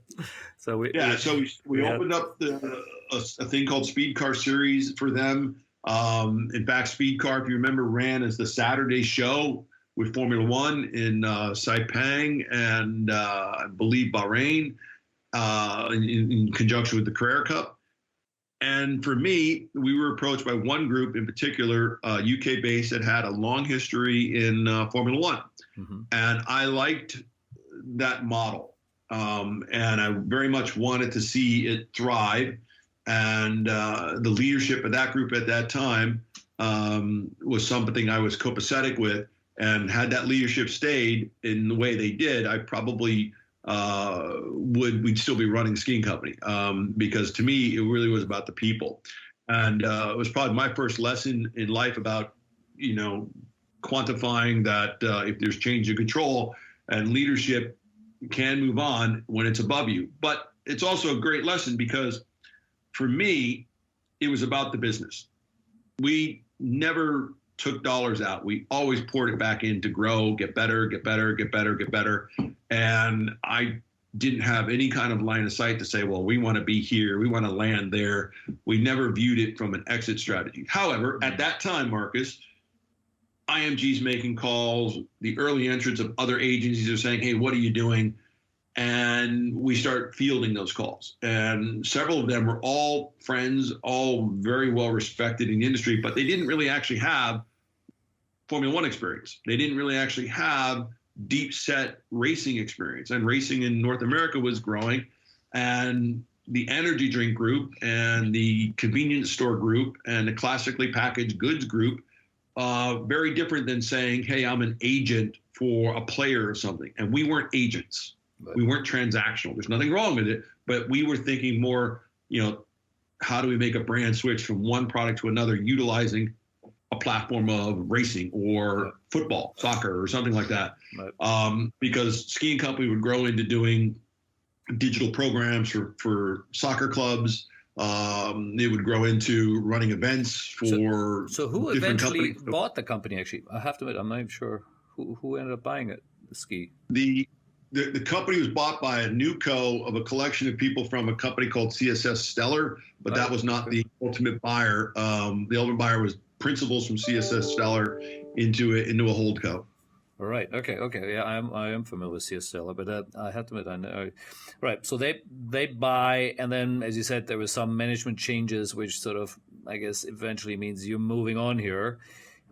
Speaker 1: So we opened up a thing called Speed Car Series for them. In fact, Speed Car, if you remember, ran as the Saturday show with Formula One in Sepang and I believe Bahrain in conjunction with the Carrera Cup. And for me, we were approached by one group in particular, UK-based, that had a long history in Formula One. Mm-hmm. And I liked that model. And I very much wanted to see it thrive. And the leadership of that group at that time was something I was copacetic with. And had that leadership stayed in the way they did, I probably we'd still be running a skiing company, because to me, it really was about the people. And it was probably my first lesson in life about, quantifying that if there's change of control and leadership can move on when it's above you. But it's also a great lesson because for me, it was about the business. We never took dollars out. We always poured it back in to grow, get better. And I didn't have any kind of line of sight to say, well, we want to be here, we want to land there. We never viewed it from an exit strategy. However, at that time, Marcus, IMG's making calls, the early entrants of other agencies are saying, hey, what are you doing? And we start fielding those calls. And several of them were all friends, all very well respected in the industry, but they didn't really actually have Formula One experience. They didn't really actually have deep set racing experience. And racing in North America was growing. And the energy drink group and the convenience store group and the classically packaged goods group, very different than saying, hey, I'm an agent for a player or something. And we weren't agents. We weren't transactional. There's nothing wrong with it, but we were thinking more, how do we make a brand switch from one product to another, utilizing a platform of racing or football, soccer, or something like that. Because skiing company would grow into doing digital programs for soccer clubs. It would grow into running events for. So who eventually bought the company? Actually, I have to admit, I'm not even sure who ended up buying it. The ski.
Speaker 2: The company was bought by a new co of a collection of people from a company called CSS Stellar, but that was not the ultimate buyer. The ultimate buyer was principals from CSS Stellar into a holdco.
Speaker 1: All right. Okay. Yeah, I am familiar with CSS Stellar, but I have to admit, I know. Right. So they buy, and then, as you said, there were some management changes, which sort of, I guess, eventually means you're moving on here.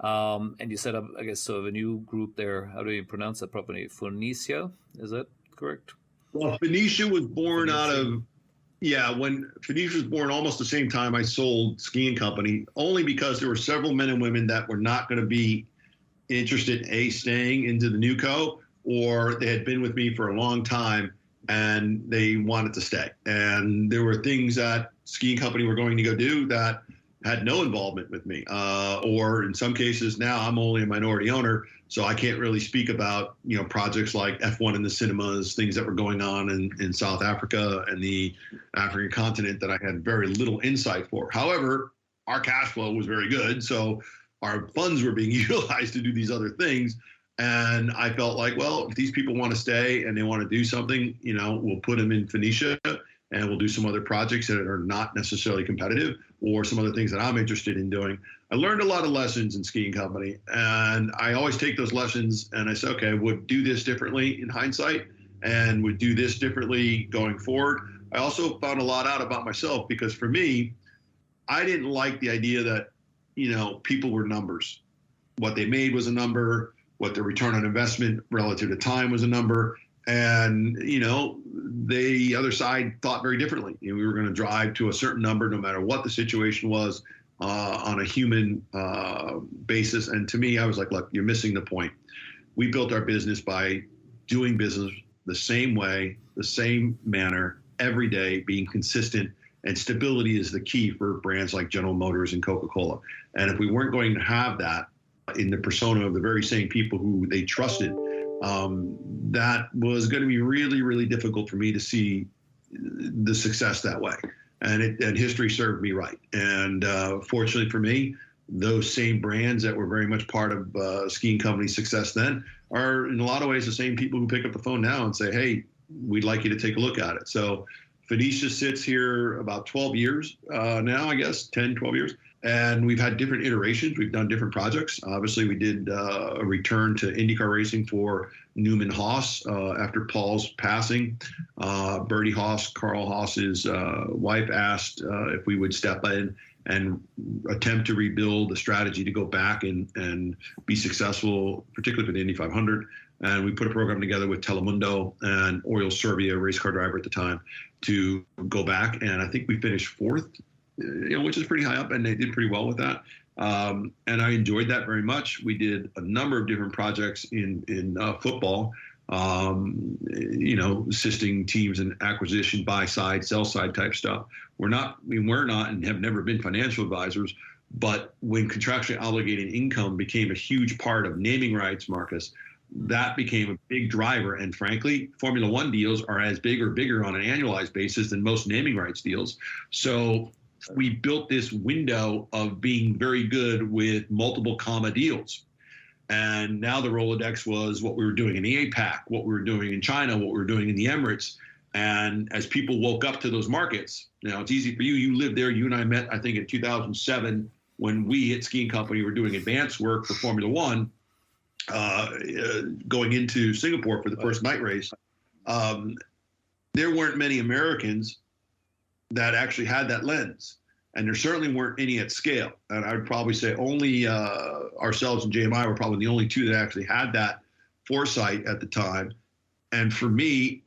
Speaker 1: And you set up, I guess, sort of a new group there. How do you pronounce that properly? Phoenicia, is that correct?
Speaker 2: Well, Phoenicia was born when Phoenicia was born almost the same time I sold skiing company, only because there were several men and women that were not going to be interested in staying into the new co, or they had been with me for a long time and they wanted to stay. And there were things that skiing company were going to go do that had no involvement with me, or in some cases now I'm only a minority owner, so I can't really speak about projects like F1 in the cinemas, things that were going on in South Africa and the African continent that I had very little insight for. However, our cash flow was very good, so our funds were being utilized to do these other things, and I felt like, well, if these people want to stay and they want to do something, we'll put them in Phoenicia. And we'll do some other projects that are not necessarily competitive, or some other things that I'm interested in doing. I learned a lot of lessons in skiing company, and I always take those lessons and I say, okay, would do this differently in hindsight and would do this differently going forward. I also found a lot out about myself, because for me, I didn't like the idea that people were numbers. What they made was a number. What their return on investment relative to time was a number. And, the other side thought very differently. We were going to drive to a certain number no matter what the situation was on a human basis. And to me, I was like, look, you're missing the point. We built our business by doing business the same way, the same manner, every day, being consistent. And stability is the key for brands like General Motors and Coca-Cola. And if we weren't going to have that in the persona of the very same people who they trusted, that was going to be really, really difficult for me to see the success that way. And history served me right. And fortunately for me, those same brands that were very much part of skiing company success then are in a lot of ways the same people who pick up the phone now and say, hey, we'd like you to take a look at it. So Phoenicia sits here about 12 years now, I guess, 10, 12 years. And we've had different iterations. We've done different projects. Obviously, we did a return to IndyCar racing for Newman Haas after Paul's passing. Bertie Haas, Carl Haas's wife, asked if we would step in and attempt to rebuild a strategy to go back and be successful, particularly for the Indy 500. And we put a program together with Telemundo and Oriol Serbia, a race car driver at the time, to go back. And I think we finished fourth, which is pretty high up, and they did pretty well with that. And I enjoyed that very much. We did a number of different projects in football, assisting teams in acquisition, buy side, sell side type stuff. We're not and have never been financial advisors, but when contractually obligated income became a huge part of naming rights, Marcus, that became a big driver. And frankly, Formula One deals are as big or bigger on an annualized basis than most naming rights deals. So we built this window of being very good with multiple comma deals. And now the Rolodex was what we were doing in the APAC, what we were doing in China, what we were doing in the Emirates. And as people woke up to those markets, it's easy for you. You lived there. You and I met, I think, in 2007 when we at Skiing Company were doing advanced work for Formula One, going into Singapore for the first night race. There weren't many Americans that actually had that lens. And there certainly weren't any at scale. And I would probably say only ourselves and JMI were probably the only two that actually had that foresight at the time. And for me,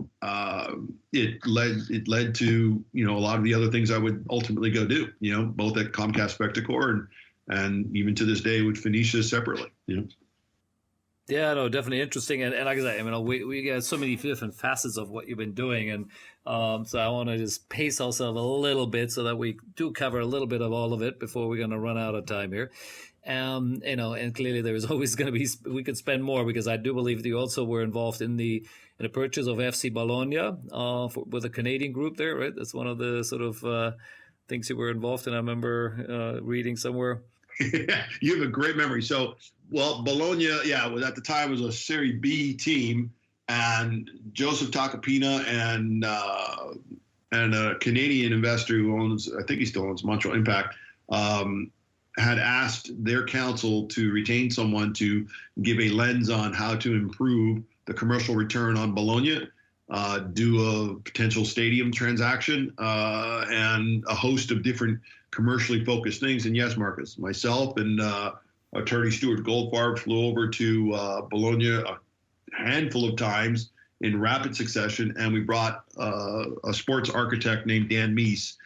Speaker 2: it led to, a lot of the other things I would ultimately go do, both at Comcast Spectacor and even to this day with Phoenicia separately,
Speaker 1: Yeah, no, definitely interesting. And like I said, we got so many different facets of what you've been doing. And so I want to just pace ourselves a little bit so that we do cover a little bit of all of it before we're going to run out of time here. And clearly there is always going to be, we could spend more, because I do believe that you also were involved in the purchase of FC Bologna with a Canadian group there, right? That's one of the sort of things you were involved in. I remember reading somewhere.
Speaker 2: You have a great memory. So, Bologna, at the time was a Serie B team, and Joseph Tacopina and a Canadian investor who owns, I think he still owns Montreal Impact, had asked their counsel to retain someone to give a lens on how to improve the commercial return on Bologna, do a potential stadium transaction, and a host of different commercially focused things. And yes, Marcus, myself and attorney Stuart Goldfarb flew over to Bologna a handful of times in rapid succession, and we brought a sports architect named Dan Meese,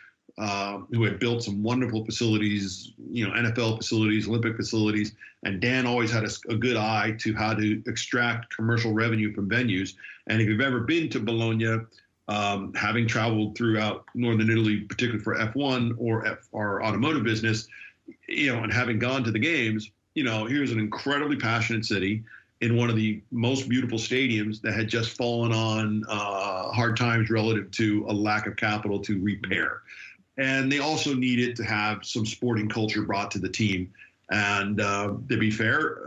Speaker 2: who had built some wonderful facilities, NFL facilities, Olympic facilities. And Dan always had a good eye to how to extract commercial revenue from venues. And if you've ever been to Bologna, having traveled throughout northern Italy, particularly for F1 or our automotive business, and having gone to the games, here's an incredibly passionate city in one of the most beautiful stadiums that had just fallen on hard times relative to a lack of capital to repair. And they also needed to have some sporting culture brought to the team. And to be fair,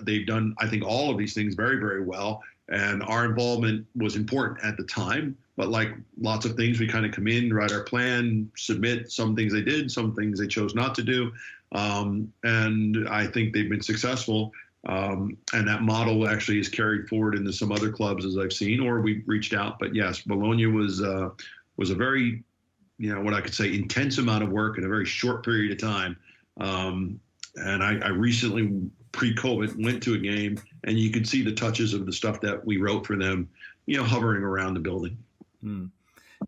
Speaker 2: they've done, I think, all of these things very, very well. And our involvement was important at the time. But like lots of things, we kind of come in, write our plan, submit. Some things they did, some things they chose not to do. And I think they've been successful. And that model actually is carried forward into some other clubs, as I've seen, or we reached out. But yes, Bologna was a very, what I could say, intense amount of work in a very short period of time. And I recently, pre-COVID, went to a game, and you could see the touches of the stuff that we wrote for them, hovering around the building.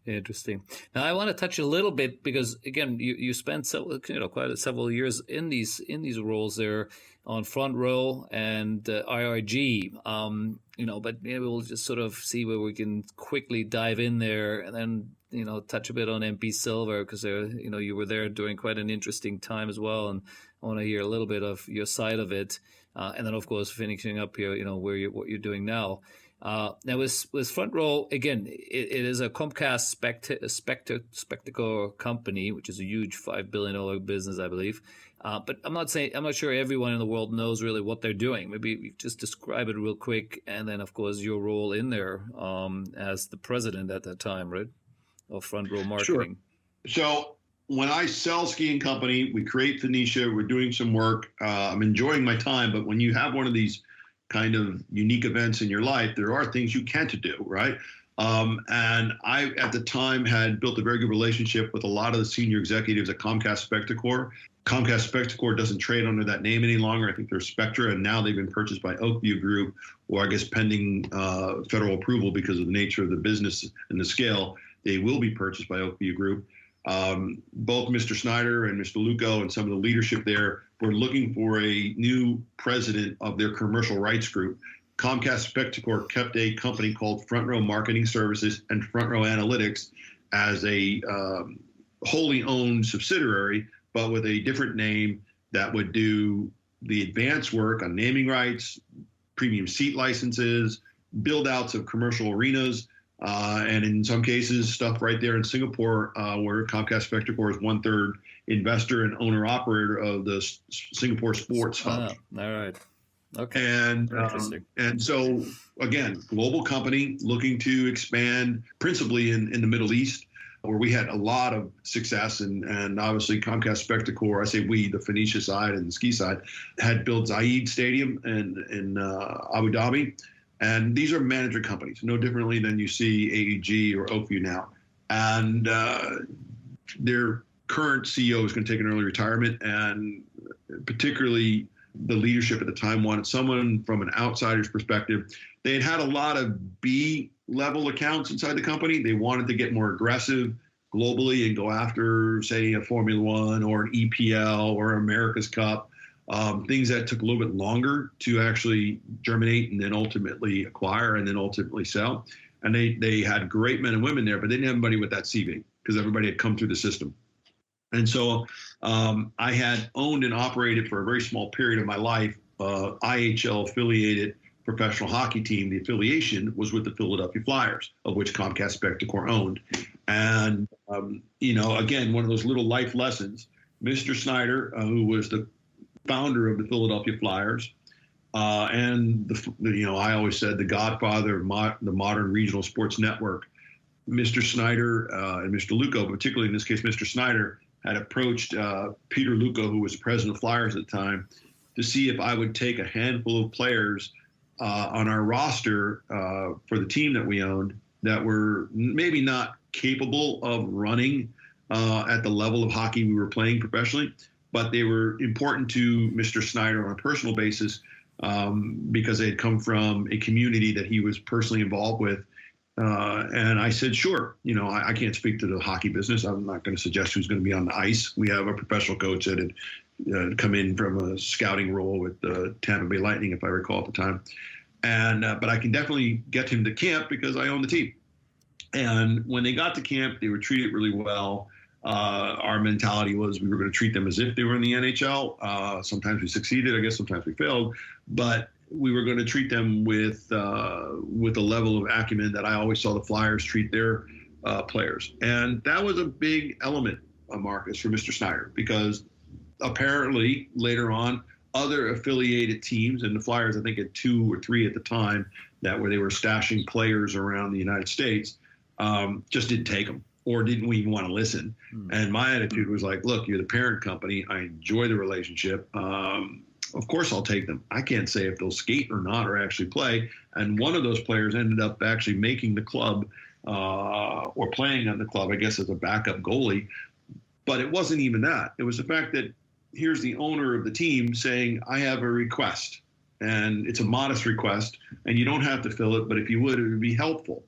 Speaker 1: Interesting. Now I want to touch a little bit because again, you spent several years in these roles there on Front Row and IRG. But maybe we'll just sort of see where we can quickly dive in there, and then touch a bit on MP Silva because you were there during quite an interesting time as well, and I want to hear a little bit of your side of it, and then of course finishing up here, what you're doing now. Now with Front Row, again, it is a Comcast Spectacor company, which is a huge $5 billion business, I believe. But I'm not sure everyone in the world knows really what they're doing. Maybe you just describe it real quick, and then of course your role in there as the president at that time, right, of Front Row Marketing.
Speaker 2: Sure. So when I sell Skiing Company, we create Phoenicia. We're doing some work. I'm enjoying my time, but when you have one of these kind of unique events in your life, there are things you can't do, right? And I, at the time, had built a very good relationship with a lot of the senior executives at Comcast Spectacor. Comcast Spectacor doesn't trade under that name any longer. I think they're Spectra, and now they've been purchased by Oakview Group, or I guess pending federal approval because of the nature of the business and the scale, they will be purchased by Oakview Group. Both Mr. Snyder and Mr. Luco and some of the leadership there were looking for a new president of their commercial rights group. Comcast Spectacor kept a company called Front Row Marketing Services and Front Row Analytics as a wholly owned subsidiary, but with a different name that would do the advanced work on naming rights, premium seat licenses, build outs of commercial arenas, and in some cases, stuff right there in Singapore, where Comcast Spectacor is 1/3 investor and owner-operator of the Singapore Sports Hub.
Speaker 1: All right. Okay.
Speaker 2: And so, again, global company looking to expand principally in the Middle East, where we had a lot of success. And obviously, Comcast Spectacor, I say we, the Phoenicia side and the ski side, had built Zayed Stadium in Abu Dhabi. And these are management companies, no differently than you see AEG or Oakview now. And their current CEO is going to take an early retirement, and particularly the leadership at the time wanted someone from an outsider's perspective. They had had a lot of B-level accounts inside the company. They wanted to get more aggressive globally and go after, say, a Formula One or an EPL or America's Cup. Things that took a little bit longer to actually germinate and then ultimately acquire and then ultimately sell. And they had great men and women there, but they didn't have anybody with that CV because everybody had come through the system. And so I had owned and operated for a very small period of my life, IHL affiliated professional hockey team. The affiliation was with the Philadelphia Flyers, of which Comcast Spectacor owned. And, again, one of those little life lessons, Mr. Snyder, who was the founder of the Philadelphia Flyers, and I always said the godfather of the modern regional sports network, Mr. Snyder and Mr. Luco, particularly in this case, Mr. Snyder, had approached Peter Luco, who was the president of Flyers at the time, to see if I would take a handful of players on our roster for the team that we owned that were maybe not capable of running at the level of hockey we were playing professionally, but they were important to Mr. Snyder on a personal basis because they had come from a community that he was personally involved with. And I said, sure, I can't speak to the hockey business. I'm not going to suggest who's going to be on the ice. We have a professional coach that had come in from a scouting role with the Tampa Bay Lightning, if I recall at the time. And but I can definitely get him to camp because I own the team. And when they got to camp, they were treated really well. Our mentality was we were going to treat them as if they were in the NHL. Sometimes we succeeded, I guess. Sometimes we failed, but we were going to treat them with a level of acumen that I always saw the Flyers treat their players. And that was a big element, Marcus, for Mr. Snyder, because apparently later on, other affiliated teams, and the Flyers, I think, had 2 or 3 at the time, that where they were stashing players around the United States, just didn't take them or didn't even want to listen. And my attitude was like, look, you're the parent company. I enjoy the relationship. Of course I'll take them. I can't say if they'll skate or not or actually play. And one of those players ended up actually making the club or playing on the club, I guess, as a backup goalie. But it wasn't even that. It was the fact that here's the owner of the team saying, I have a request, and it's a modest request, and you don't have to fill it, but if you would, it would be helpful.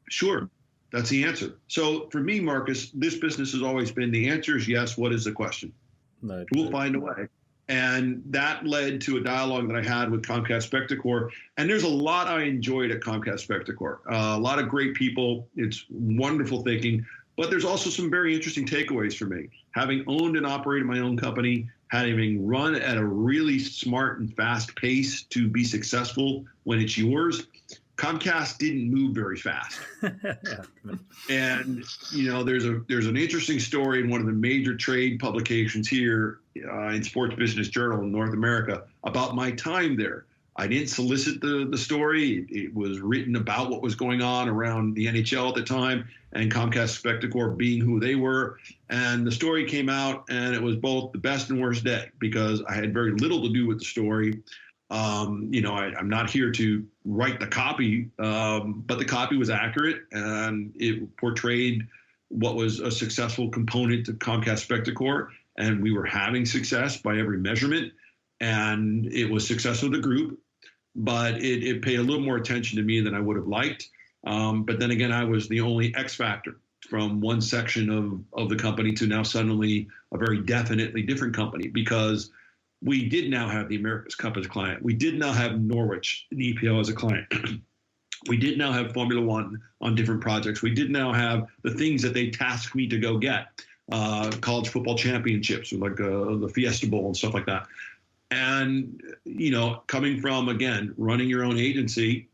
Speaker 2: Sure, that's the answer. So for me, Marcus, this business has always been, the answer is yes. What is the question? We'll find a way. And that led to a dialogue that I had with Comcast Spectacor. And there's a lot I enjoyed at Comcast Spectacor. A lot of great people. It's wonderful thinking. But there's also some very interesting takeaways for me. Having owned and operated my own company, having run at a really smart and fast pace to be successful when it's yours, Comcast didn't move very fast. And, there's an interesting story in one of the major trade publications here in Sports Business Journal in North America about my time there. I didn't solicit the story. It was written about what was going on around the NHL at the time, and Comcast Spectacor being who they were. And the story came out, and it was both the best and worst day because I had very little to do with the story. I'm not here to write the copy, but the copy was accurate and it portrayed what was a successful component to Comcast Spectacor. And we were having success by every measurement, and it was successful to the group, but it paid a little more attention to me than I would have liked. But then again, I was the only X factor from one section of the company to now suddenly a very definitely different company, because we did now have the America's Cup as a client. We did now have Norwich, the EPL, as a client. We did now have Formula One on different projects. We did now have the things that they tasked me to go get, college football championships, like the Fiesta Bowl and stuff like that. And, coming from, again, running your own agency,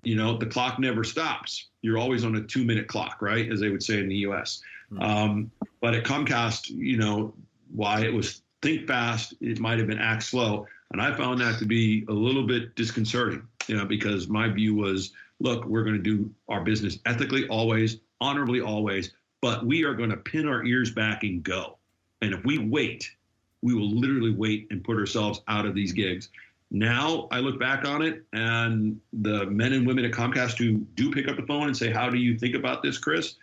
Speaker 2: the clock never stops. You're always on a 2-minute clock, right, as they would say in the U.S. But at Comcast, why it was think fast, it might have been act slow. And I found that to be a little bit disconcerting, because my view was, look, we're going to do our business ethically always, honorably always, but we are going to pin our ears back and go. And if we wait, we will literally wait and put ourselves out of these gigs. Now I look back on it, and the men and women at Comcast who do pick up the phone and say, how do you think about this, Chris,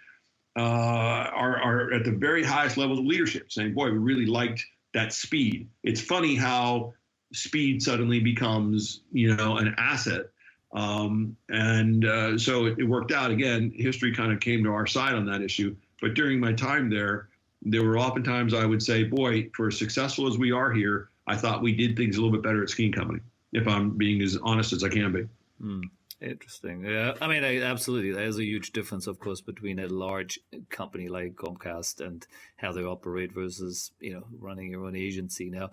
Speaker 2: are at the very highest levels of leadership, saying, boy, we really liked that speed. It's funny how speed suddenly becomes, an asset. So it worked out. Again, history kind of came to our side on that issue. But during my time there were oftentimes I woid say, boy, for as successful as we are here, I thought we did things a little bit better at Skiing Company, if I'm being as honest as I can be.
Speaker 1: Interesting. Yeah, I mean, absolutely. There's a huge difference, of course, between a large company like Comcast and how they operate versus, running your own agency. Now,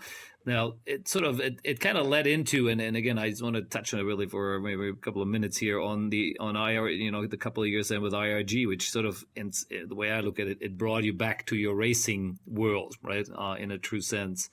Speaker 1: it kind of led into, and again, I just want to touch on it really for maybe a couple of minutes here on IR, the couple of years then with IRG, which sort of, in the way I look at it, it brought you back to your racing world, right? In a true sense.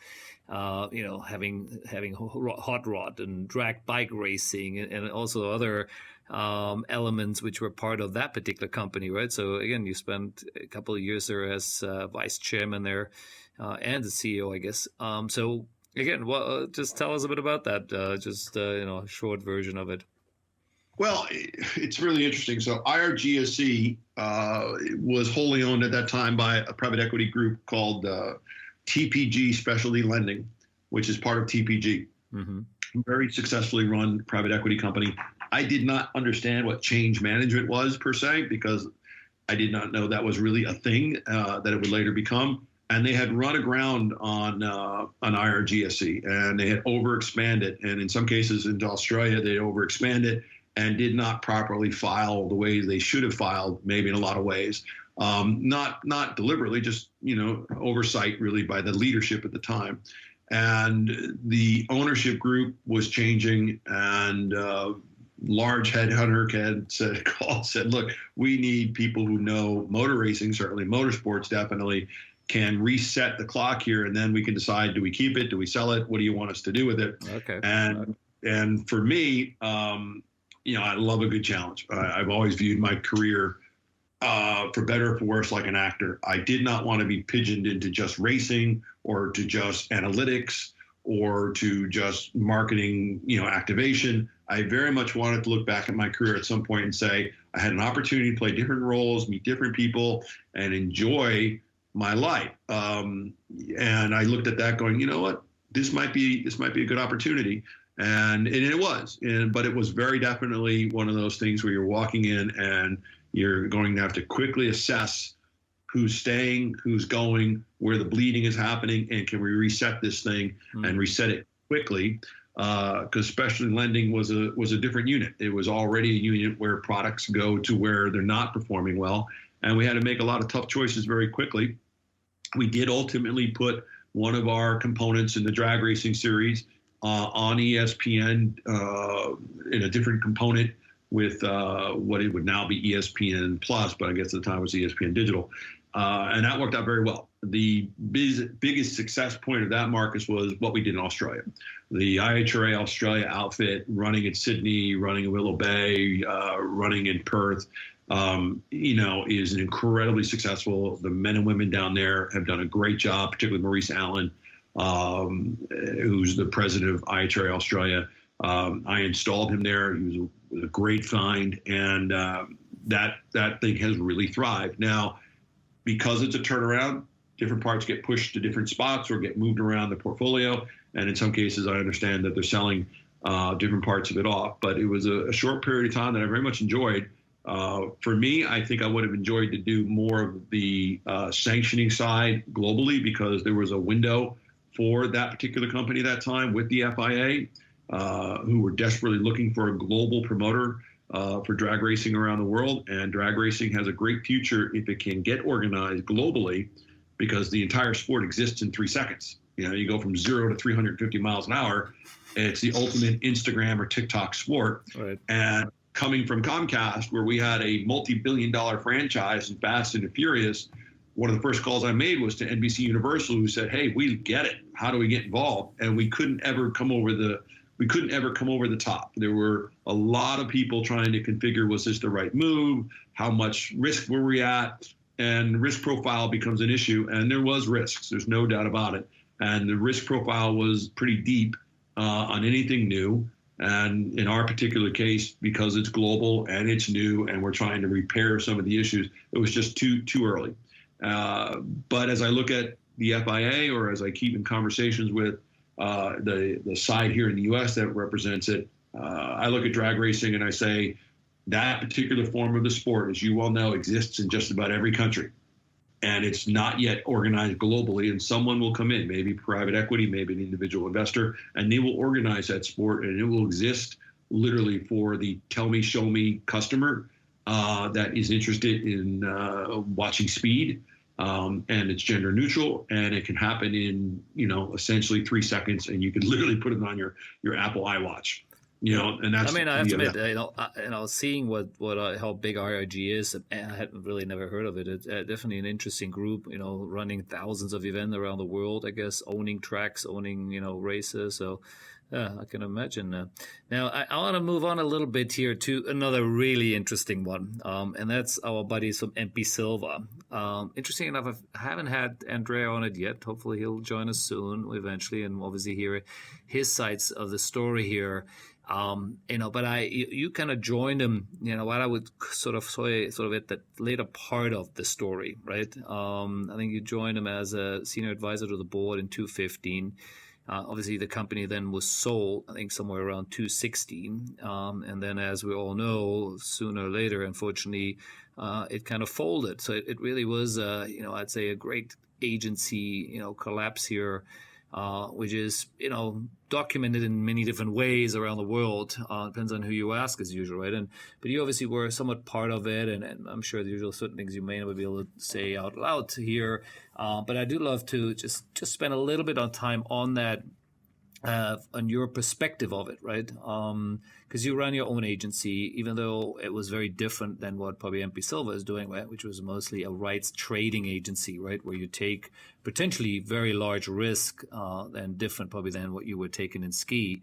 Speaker 1: Having hot rod and drag bike racing and also other elements which were part of that particular company, right? So again, you spent a couple of years there as vice chairman there and the CEO, I guess. So again, just tell us a bit about that, a short version of it.
Speaker 2: Well, it's really interesting. So IRGSC was wholly owned at that time by a private equity group called TPG Specialty Lending, which is part of TPG. Very successfully run private equity company. I did not understand what change management was per se, because I did not know that was really a thing that it would later become. And they had run aground on IRGSC, and they had overexpanded. And in some cases into Australia, they overexpanded and did not properly file the way they should have filed, maybe in a lot of ways. Not deliberately, just, oversight really by the leadership at the time. And the ownership group was changing, and large headhunter said, look, we need people who know motor racing, certainly motorsports definitely, can reset the clock here, and then we can decide, do we keep it? Do we sell it? What do you want us to do with it?
Speaker 1: Okay.
Speaker 2: And for me, I love a good challenge. I've always viewed my career, for better or for worse, like an actor. I did not want to be pigeoned into just racing or to just analytics or to just marketing, activation. I very much wanted to look back at my career at some point and say, I had an opportunity to play different roles, meet different people, and enjoy my life. And I looked at that going, you know what, this might be a good opportunity. And it was, but it was very definitely one of those things where you're walking in and you're going to have to quickly assess who's staying, who's going, where the bleeding is happening, and can we reset this thing and reset it quickly? Because specialty lending was a different unit. It was already a unit where products go to where they're not performing well, and we had to make a lot of tough choices very quickly. We did ultimately put one of our components in the drag racing series on ESPN in a different component with what it would now be ESPN Plus, but I guess at the time it was ESPN Digital. And that worked out very well. The biggest success point of that, Marcus, was what we did in Australia. The IHRA Australia outfit running in Sydney, running in Willow Bay, running in Perth, is incredibly successful. The men and women down there have done a great job, particularly Maurice Allen, who's the president of IHRA Australia. I installed him there. He was a great find, and that thing has really thrived. Now, because it's a turnaround, different parts get pushed to different spots or get moved around the portfolio. And in some cases, I understand that they're selling different parts of it off. But it was a short period of time that I very much enjoyed. For me, I think I would have enjoyed to do more of the sanctioning side globally, because there was a window for that particular company at that time with the FIA, who were desperately looking for a global promoter for drag racing around the world. And drag racing has a great future if it can get organized globally, because the entire sport exists in 3 seconds. You go from 0 to 350 miles an hour. It's the ultimate Instagram or TikTok sport.
Speaker 1: Right.
Speaker 2: And coming from Comcast, where we had a multi-billion-dollar franchise in Fast and the Furious, one of the first calls I made was to NBC Universal, who said, "Hey, we get it. How do we get involved?" And we couldn't ever come over the top. There were a lot of people trying to configure, was this the right move? How much risk were we at? And risk profile becomes an issue. And there was risks. There's no doubt about it. And the risk profile was pretty deep on anything new. And in our particular case, because it's global and it's new and we're trying to repair some of the issues, it was just too early. But as I look at the FIA, or as I keep in conversations with the side here in the U.S. that represents it, I look at drag racing and I say that particular form of the sport, as you well know, exists in just about every country. And it's not yet organized globally. And someone will come in, maybe private equity, maybe an individual investor, and they will organize that sport, and it will exist literally for the tell me, show me customer that is interested in watching speed. And it's gender neutral, and it can happen in, essentially 3 seconds, and you can literally put it on your Apple iWatch. And that's.
Speaker 1: I mean, I have to admit, seeing how big RIG is, and I had really never heard of it. It's definitely an interesting group. Running thousands of events around the world. I guess owning tracks, owning races. So. Yeah, I can imagine. Now, I want to move on a little bit here to another really interesting one, and that's our buddies from MP Silva. Interesting enough, I haven't had Andrea on it yet. Hopefully, he'll join us soon, eventually, and obviously hear his sides of the story here. But you kind of joined him. What I would sort of at the later part of the story, right? I think you joined him as a senior advisor to the board in 2015. Obviously, the company then was sold, I think, somewhere around 2016. And then, as we all know, sooner or later, unfortunately, it kind of folded. So it really was, I'd say a great agency, collapse here, which is, documented in many different ways around the world. Depends on who you ask, as usual, right? But you obviously were somewhat part of it, and I'm sure the usual certain things you may not be able to say out loud here. But I do love to just spend a little bit of time on that, on your perspective of it, right? Because you run your own agency, even though it was very different than what probably MP Silva is doing, right? Which was mostly a rights trading agency, right? Where you take potentially very large risk and different probably than what you were taking in ski.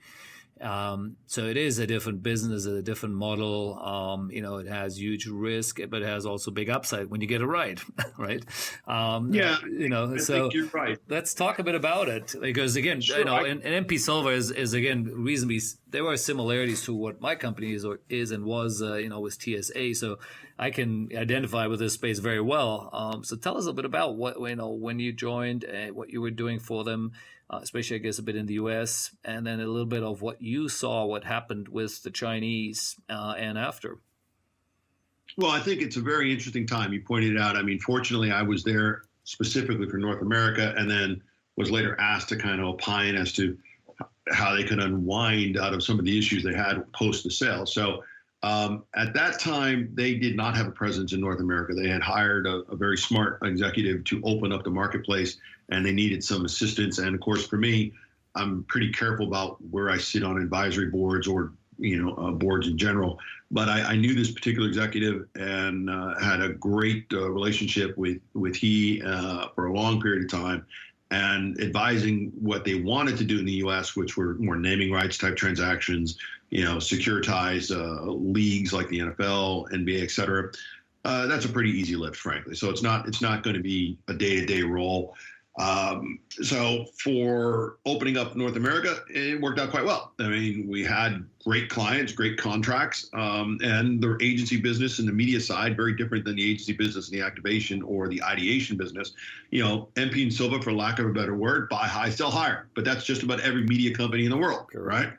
Speaker 1: So it is a different business, a different model. It has huge risk, but it has also big upside when you get it right, right?
Speaker 2: Yeah, I
Speaker 1: So
Speaker 2: think you're right.
Speaker 1: let's talk a bit about it because again,
Speaker 2: Sure.
Speaker 1: and MP Silva is again reasonably. There are similarities to what my company is and was, with TSA. So I can identify with this space very well. So tell us a bit about what when you joined, what you were doing for them. Especially, I guess, a bit in the U.S., and then a little bit of what you saw, what happened with the Chinese and after.
Speaker 2: Well, I think it's a very interesting time. You pointed it out. I mean, fortunately, I was there specifically for North America and then was later asked to kind of opine as to how they could unwind out of some of the issues they had post the sale. So at that time, they did not have a presence in North America. They had hired a very smart executive to open up the marketplace, and they needed some assistance. And of course, for me, I'm pretty careful about where I sit on advisory boards or boards in general. But I knew this particular executive and had a great relationship with he for a long period of time, and advising what they wanted to do in the U.S., which were more naming rights type transactions, securitized leagues like the NFL, NBA, et cetera. That's a pretty easy lift, frankly. So it's not going to be a day-to-day role. So for opening up North America, it worked out quite well. I mean, we had great clients, great contracts, and the agency business and the media side, very different than the agency business and the activation or the ideation business. MP and Silva, for lack of a better word, buy high, sell higher. But that's just about every media company in the world, right?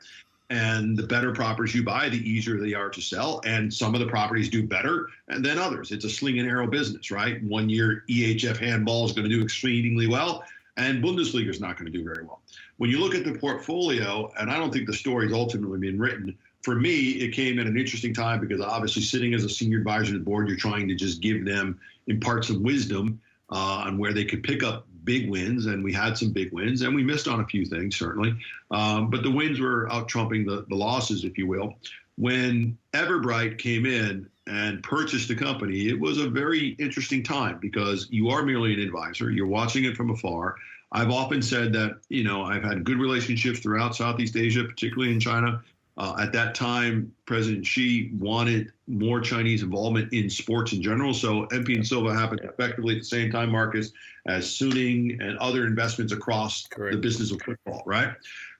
Speaker 2: And the better properties you buy, the easier they are to sell. And some of the properties do better than others. It's a sling and arrow business, right? 1 year EHF handball is going to do exceedingly well, and Bundesliga is not going to do very well. When you look at the portfolio, and I don't think the story's ultimately been written, for me, it came at an interesting time because obviously sitting as a senior advisor to the board, you're trying to just give them, impart some wisdom on where they could pick up big wins, and we had some big wins, and we missed on a few things, certainly. But the wins were out trumping the losses, if you will. When Everbright came in and purchased the company, it was a very interesting time because you are merely an advisor. You're watching it from afar. I've often said that, I've had good relationships throughout Southeast Asia, particularly in China. At that time, President Xi wanted more Chinese involvement in sports in general. So MP and Silva happened effectively at the same time, Marcus, as Suning and other investments across the business of football, right?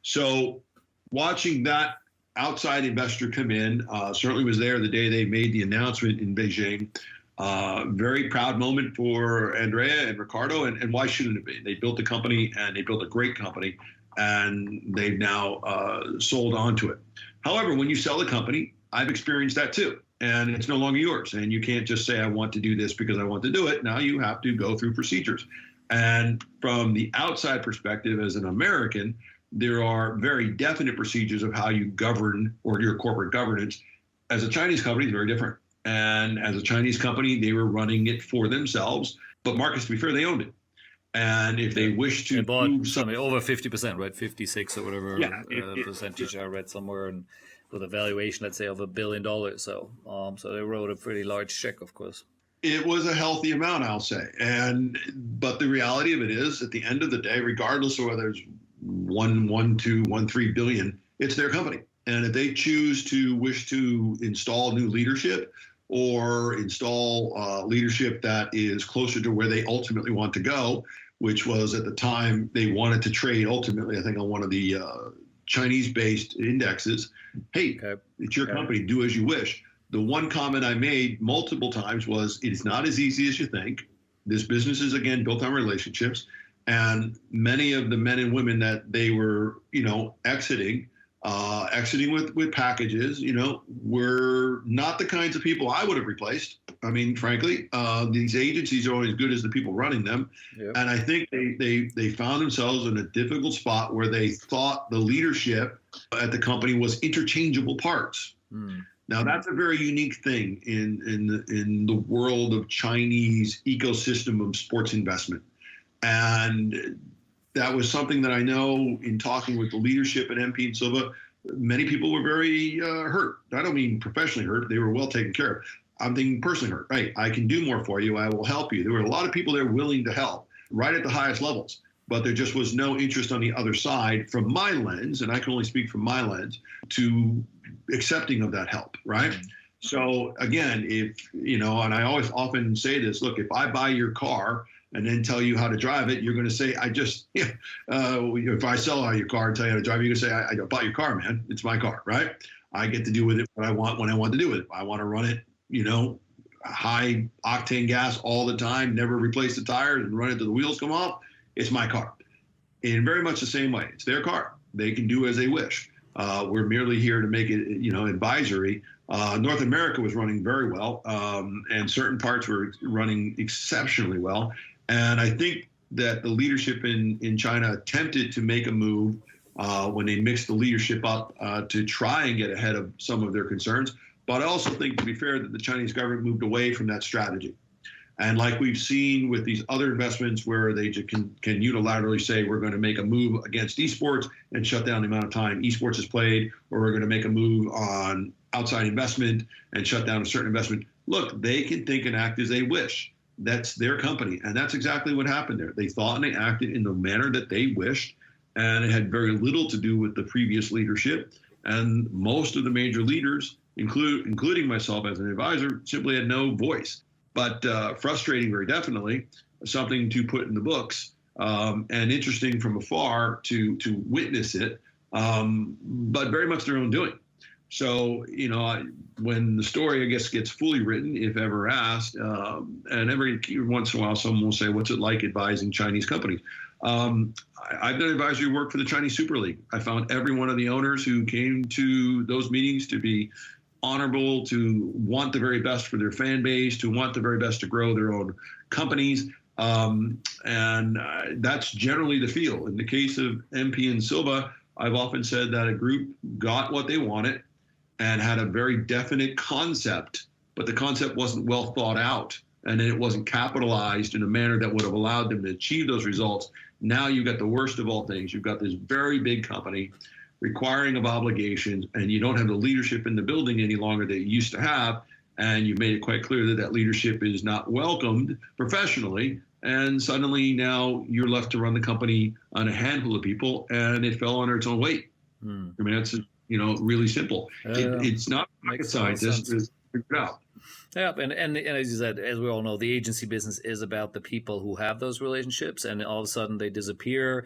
Speaker 2: So watching that outside investor come in, certainly was there the day they made the announcement in Beijing. Very proud moment for Andrea and Ricardo, and why shouldn't it be? They built the company, and they built a great company, and they've now sold on to it. However, when you sell a company, I've experienced that too, and it's no longer yours. And you can't just say, I want to do this because I want to do it. Now you have to go through procedures. And from the outside perspective, as an American, there are very definite procedures of how you govern or your corporate governance. As a Chinese company, it's very different. And as a Chinese company, they were running it for themselves. But Marcus, to be fair, they owned it. And if they wish to
Speaker 1: bought something over 50%, right? 56 or whatever percentage I read somewhere, and with a valuation, let's say, of $1 billion. So they wrote a pretty large check, of course.
Speaker 2: It was a healthy amount, I'll say. But the reality of it is, at the end of the day, regardless of whether it's 1.3 billion, it's their company. And if they wish to install new leadership or install leadership that is closer to where they ultimately want to go, which was at the time they wanted to trade ultimately, I think, on one of the Chinese-based indexes. Hey, it's your company, do as you wish. The one comment I made multiple times was, it's not as easy as you think. This business is, again, built on relationships. And many of the men and women that they were, exiting with packages, were not the kinds of people I would have replaced. I mean, frankly, these agencies are only as good as the people running them. Yep. And I think they found themselves in a difficult spot where they thought the leadership at the company was interchangeable parts. Now, that's a very unique thing in the world of Chinese ecosystem of sports investment. And that was something that I know in talking with the leadership at MP and Silva, many people were very hurt. I don't mean professionally hurt. They were well taken care of. I'm thinking personally hurt. Right, I can do more for you. I will help you. There were a lot of people there willing to help right at the highest levels. but there just was no interest on the other side from my lens, and I can only speak from my lens, to accepting of that help, right? So again, if, and I always often say this, look, if I buy your car and then tell you how to drive it, you're going to say, if I sell your car and tell you how to drive it, you're going to say, I bought your car, man. It's my car, right? I get to do with it what I want when I want to do with it. If I want to run it, high octane gas all the time, never replace the tires and run it till the wheels come off, it's my car. In very much the same way, it's their car. They can do as they wish. We're merely here to make it, advisory. North America was running very well, and certain parts were running exceptionally well. And I think that the leadership in China attempted to make a move when they mixed the leadership up to try and get ahead of some of their concerns. But I also think, to be fair, that the Chinese government moved away from that strategy. And like we've seen with these other investments where they can unilaterally say, we're going to make a move against esports and shut down the amount of time esports is played, or we're going to make a move on outside investment and shut down a certain investment. Look, they can think and act as they wish. That's their company. And that's exactly what happened there. They thought and they acted in the manner that they wished. And it had very little to do with the previous leadership. And most of the major leaders, including myself as an advisor, simply had no voice. But frustrating, very definitely, something to put in the books, and interesting from afar to witness it, but very much their own doing. So, when the story, I guess, gets fully written, if ever asked, and every once in a while someone will say, what's it like advising Chinese companies? I've done advisory work for the Chinese Super League. I found every one of the owners who came to those meetings to be honorable, to want the very best for their fan base, to want the very best to grow their own companies. And that's generally the feel. In the case of MP and Silva, I've often said that a group got what they wanted and had a very definite concept, but the concept wasn't well thought out, and then it wasn't capitalized in a manner that would have allowed them to achieve those results. Now you've got the worst of all things. You've got this very big company requiring of obligations, and you don't have the leadership in the building any longer that you used to have, and you've made it quite clear that that leadership is not welcomed professionally, and suddenly now you're left to run the company on a handful of people, and it fell under its own weight. I mean, that's really simple. It's not rocket science. Just figure it out.
Speaker 1: Yeah, and as you said, as we all know, the agency business is about the people who have those relationships, and all of a sudden they disappear.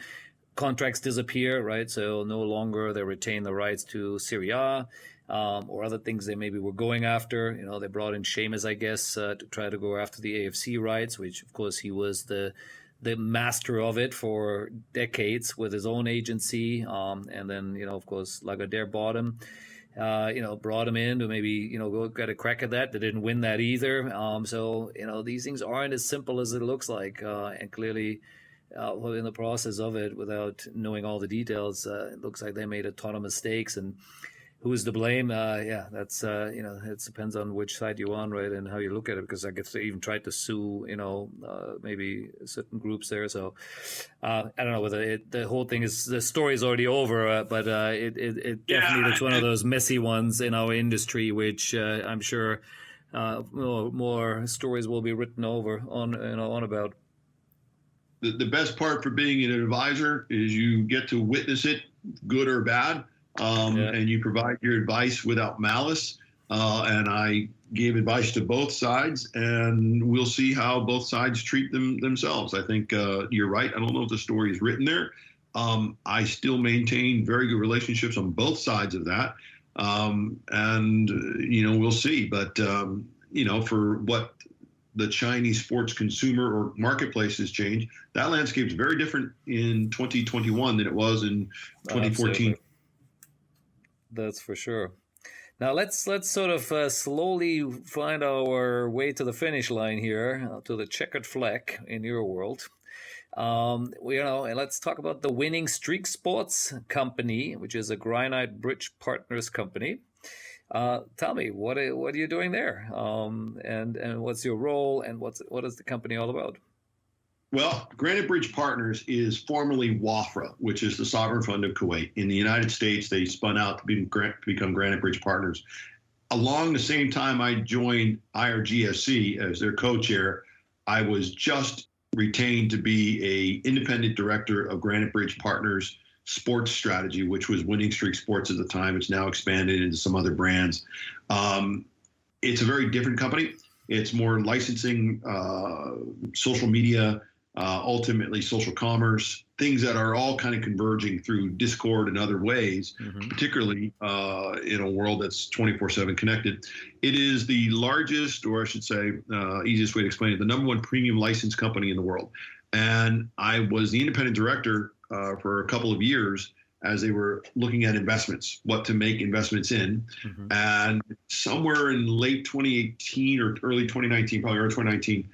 Speaker 1: Contracts disappear, right? So no longer they retain the rights to Serie A or other things they maybe were going after. They brought in Seamus, I guess, to try to go after the AFC rights, which of course he was the master of it for decades with his own agency. And then, of course, Lagardère bought him. Brought him in to maybe, go get a crack at that. They didn't win that either. So, these things aren't as simple as it looks like. And clearly, in the process of it, without knowing all the details, it looks like they made a ton of mistakes. And who's to blame? That's, it depends on which side you're on, right, and how you look at it, because I guess they even tried to sue, maybe certain groups there. So I don't know whether the whole thing is, the story is already over, but it definitely it's one of those messy ones in our industry, which I'm sure more stories will be written over on about.
Speaker 2: The best part for being an advisor is you get to witness it, good or bad. And you provide your advice without malice. And I gave advice to both sides, and we'll see how both sides treat themselves. I think you're right. I don't know if the story is written there. I still maintain very good relationships on both sides of that. And we'll see. But, for what the Chinese sports consumer or marketplace has changed, that landscape is very different in 2021 than it was in 2014.
Speaker 1: Absolutely. That's for sure. Now let's sort of slowly find our way to the finish line here, to the checkered flag in your world. And let's talk about the Winning Streak Sports Company, which is a Granite Bridge Partners company. Tell me, what are you doing there, and what's your role, and what is the company all about?
Speaker 2: Well, Granite Bridge Partners is formerly WAFRA, which is the sovereign fund of Kuwait. In the United States, they spun out to become Granite Bridge Partners. Along the same time I joined IRGSC as their co-chair, I was just retained to be a independent director of Granite Bridge Partners sports strategy, which was Winning Streak Sports at the time. It's now expanded into some other brands. It's a very different company. It's more licensing, social media, ultimately social commerce, things that are all kind of converging through Discord and other ways, particularly in a world that's 24/7 connected. It is the largest, or I should say, easiest way to explain it, the #1 premium license company in the world. And I was the independent director for a couple of years as they were looking at investments, what to make investments in. And somewhere in late 2018 or early 2019, probably early 2019,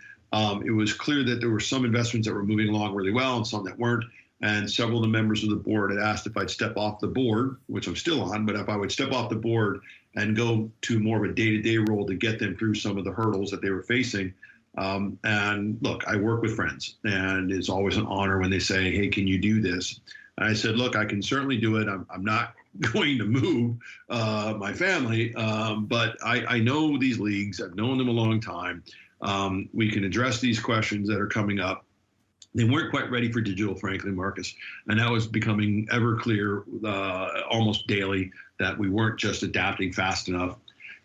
Speaker 2: it was clear that there were some investments that were moving along really well and some that weren't. And several of the members of the board had asked if I'd step off the board, which I'm still on, but if I would step off the board and go to more of a day-to-day role to get them through some of the hurdles that they were facing. And look, I work with friends, and it's always an honor when they say, hey, can you do this? And I said, look, I can certainly do it. I'm not going to move my family, but I know these leagues. I've known them a long time. We can address these questions that are coming up. They weren't quite ready for digital, frankly, Marcus. And that was becoming ever clear almost daily that we weren't just adapting fast enough.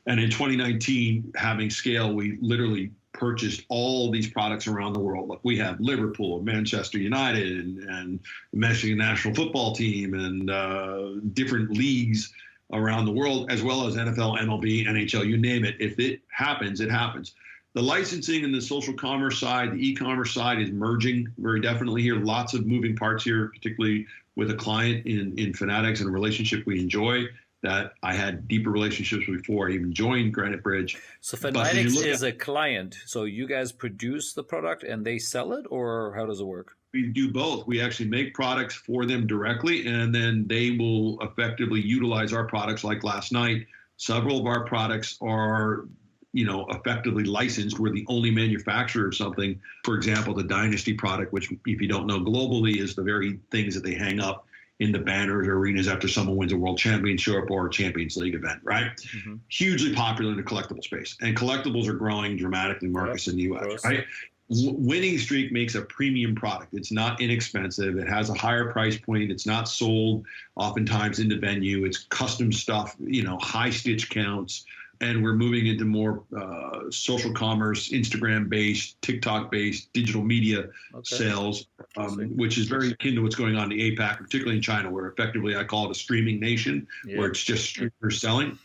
Speaker 2: And in 2019, having scale, we literally purchased all these products around the world. Like we have Liverpool, Manchester United, and the Michigan national football team, and different leagues around the world, as well as NFL, MLB, NHL, you name it. If it happens, it happens. The licensing and the social commerce side, the e-commerce side is merging very definitely here. Lots of moving parts here, particularly with a client in Fanatics and a relationship we enjoy that I had deeper relationships before I even joined Granite Bridge.
Speaker 1: So Fanatics is a client. So you guys produce the product and they sell it, or how does it work?
Speaker 2: We do both. We actually make products for them directly, and then they will effectively utilize our products. Like last night, several of our products are effectively licensed. We're the only manufacturer of something. For example, the Dynasty product, which if you don't know globally is the very things that they hang up in the banners or arenas after someone wins a world championship or a Champions League event, right? Hugely popular in the collectible space. And collectibles are growing dramatically, Marcus, in the US, right? Winning Streak makes a premium product. It's not inexpensive. It has a higher price point. It's not sold oftentimes in the venue. It's custom stuff, high stitch counts. And we're moving into more social commerce, Instagram-based, TikTok-based, digital media sales, which is very akin to what's going on in the APAC, particularly in China, where effectively I call it a streaming nation, where it's just streamers selling.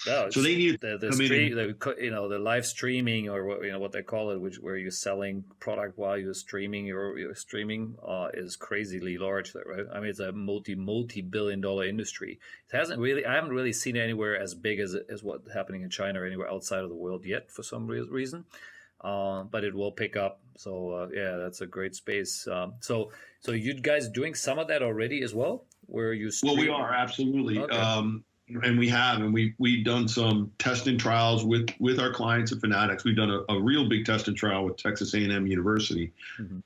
Speaker 1: No, so they need the live streaming, or what they call it, where you're selling product while you're streaming. Your streaming is crazily large, right? I mean, it's a multi-billion-dollar industry. I haven't really seen it anywhere as big as what's happening in China or anywhere outside of the world yet for some reason. But it will pick up. So that's a great space. So you guys doing some of that already as well, where you stream?
Speaker 2: Well, we are absolutely. Okay. And we've done some test and trials with our clients at Fanatics. We've done a real big test and trial with Texas A&M University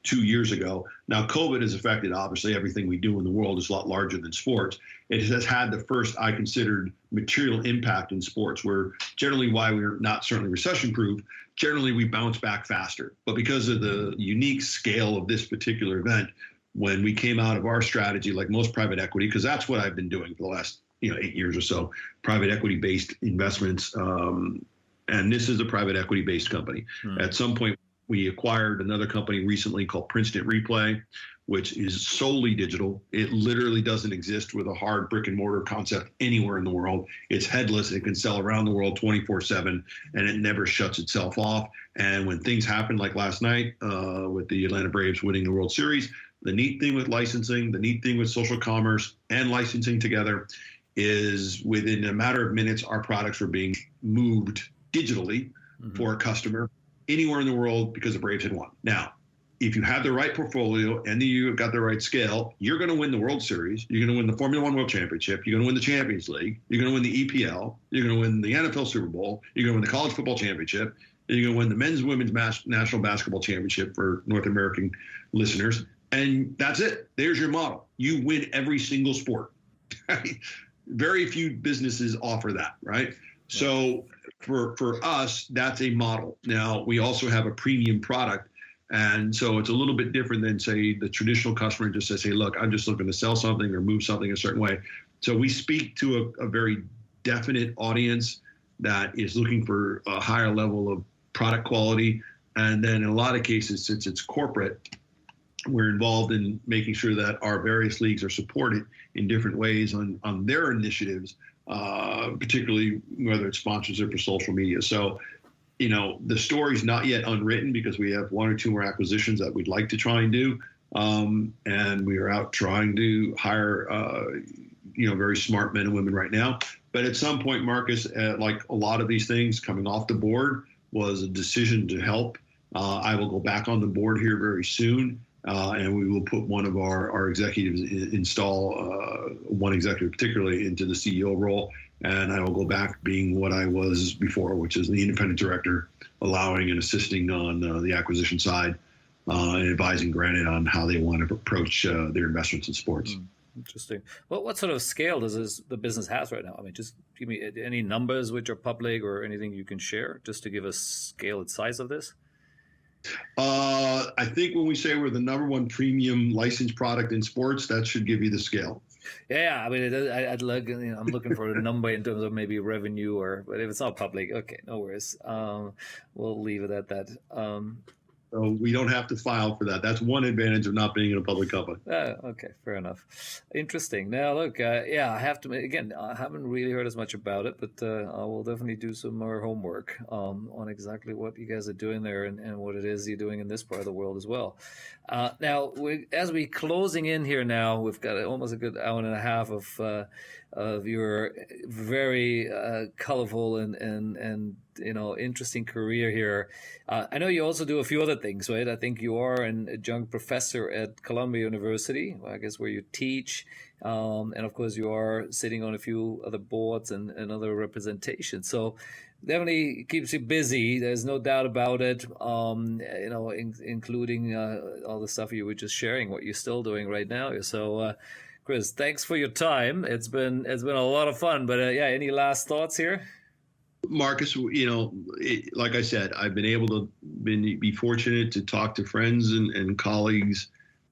Speaker 2: 2 years ago. Now, COVID has affected, obviously, everything we do in the world is a lot larger than sports. It has had the first, I considered, material impact in sports, where generally why we're not certainly recession-proof, generally we bounce back faster. But because of the unique scale of this particular event, when we came out of our strategy, like most private equity, because that's what I've been doing for the last 8 years or so, private equity-based investments. And this is a private equity-based company. At some point, we acquired another company recently called Princeton Replay, which is solely digital. It literally doesn't exist with a hard brick and mortar concept anywhere in the world. It's headless. It can sell around the world 24/7, and it never shuts itself off. And when things happen like last night with the Atlanta Braves winning the World Series, the neat thing with licensing, the neat thing with social commerce and licensing together is within a matter of minutes, our products were being moved digitally for a customer anywhere in the world because the Braves had won. Now, if you have the right portfolio and you got the right scale, you're going to win the World Series. You're going to win the Formula One World Championship. You're going to win the Champions League. You're going to win the EPL. You're going to win the NFL Super Bowl. You're going to win the College Football Championship. And you're going to win the Men's and Women's National Basketball Championship for North American listeners. And that's it. There's your model. You win every single sport. Very few businesses offer that, right? So for us, that's a model. Now, we also have a premium product And so it's a little bit different than, say, the traditional customer just says, hey, look, I'm just looking to sell something or move something a certain way. So we speak to a very definite audience that is looking for a higher level of product quality. And then in a lot of cases, since it's corporate, we're involved in making sure that our various leagues are supported in different ways on their initiatives, particularly whether it's sponsorship or social media. So, the story's not yet unwritten because we have one or two more acquisitions that we'd like to try and do. And we are out trying to hire, very smart men and women right now. But at some point, Marcus, like a lot of these things coming off the board was a decision to help. I will go back on the board here very soon. And we will put one of our executives, install one executive particularly into the CEO role. And I will go back being what I was before, which is the independent director, allowing and assisting on the acquisition side and advising Granite on how they want to approach their investments in sports.
Speaker 1: Interesting. Well, what sort of scale does the business has right now? I mean, just give me any numbers which are public or anything you can share just to give us scale and size of this.
Speaker 2: I think when we say we're the number one premium licensed product in sports, that should give you the scale.
Speaker 1: Yeah, I mean, I'd look. I'm looking for a number in terms of maybe revenue, but if it's not public, okay, no worries. We'll leave it at that.
Speaker 2: So we don't have to file for that. That's one advantage of not being in a public company.
Speaker 1: Okay, fair enough. Interesting. Now, look, I have to, again, I haven't really heard as much about it, but I will definitely do some more homework on exactly what you guys are doing there and what it is you're doing in this part of the world as well. Now, as we're closing in here now, we've got almost a good hour and a half of your very colorful and interesting career here. I know you also do a few other things, right? I think you are an adjunct professor at Columbia University, I guess, where you teach. And of course, you are sitting on a few other boards and other representations. So definitely keeps you busy. There's no doubt about it. Including all the stuff you were just sharing, what you're still doing right now. So, Chris, thanks for your time. It's been a lot of fun. But any last thoughts here?
Speaker 2: Marcus, like I said, I've been able to be fortunate to talk to friends and colleagues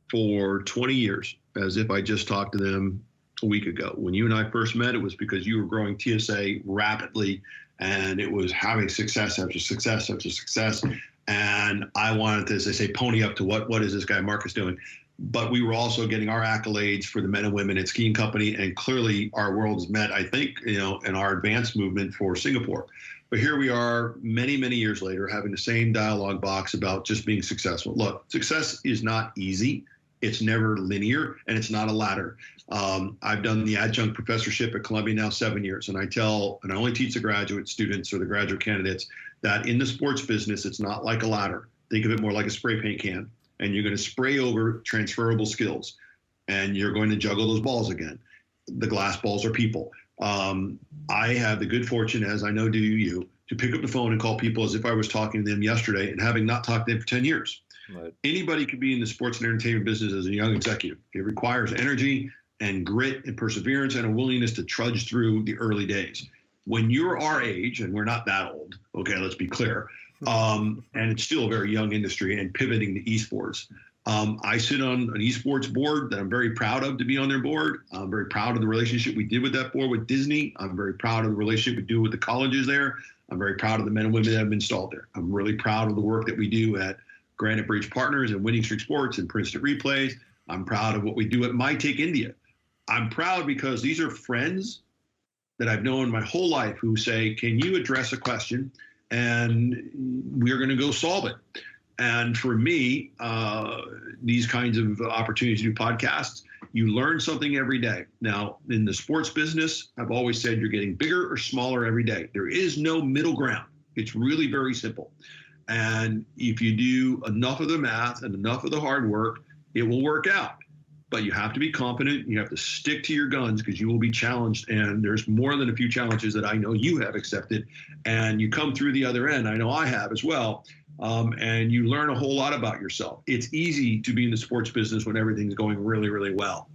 Speaker 2: for 20 years, as if I just talked to them a week ago. When you and I first met, it was because you were growing TSA rapidly, and it was having success after success after success. And I wanted to, as they say, pony up to what is this guy Marcus doing? But we were also getting our accolades for the men and women at Skiing Company, and clearly our worlds met, I think, in our advanced movement for Singapore. But here we are many, many years later having the same dialogue box about just being successful. Look, success is not easy. It's never linear, and it's not a ladder. I've done the adjunct professorship at Columbia now 7 years, and I only teach the graduate students or the graduate candidates that in the sports business, it's not like a ladder. Think of it more like a spray paint can. And you're going to spray over transferable skills, and you're going to juggle those balls again. The glass balls are people. I have the good fortune, as I know do you, to pick up the phone and call people as if I was talking to them yesterday and having not talked to them for 10 years. Right. Anybody could be in the sports and entertainment business as a young executive. It requires energy and grit and perseverance and a willingness to trudge through the early days. When you're our age, and we're not that old, okay, let's be clear, and it's still a very young industry and pivoting to esports. I sit on an esports board that I'm very proud of to be on their board. I'm very proud of the relationship we did with that board with Disney. I'm very proud of the relationship we do with the colleges there. I'm very proud of the men and women that have been installed there. I'm really proud of the work that we do at Granite Bridge Partners and Winning Streak Sports and Princeton Replays. I'm proud of what we do at MyyTake India. I'm proud because these are friends that I've known my whole life who say, can you address a question? And we're going to go solve it. And for me, these kinds of opportunities to do podcasts, you learn something every day. Now, in the sports business, I've always said you're getting bigger or smaller every day. There is no middle ground. It's really very simple. And if you do enough of the math and enough of the hard work, it will work out. But you have to be confident. You have to stick to your guns because you will be challenged. And there's more than a few challenges that I know you have accepted. And you come through the other end. I know I have as well. And you learn a whole lot about yourself. It's easy to be in the sports business when everything's going really, really well.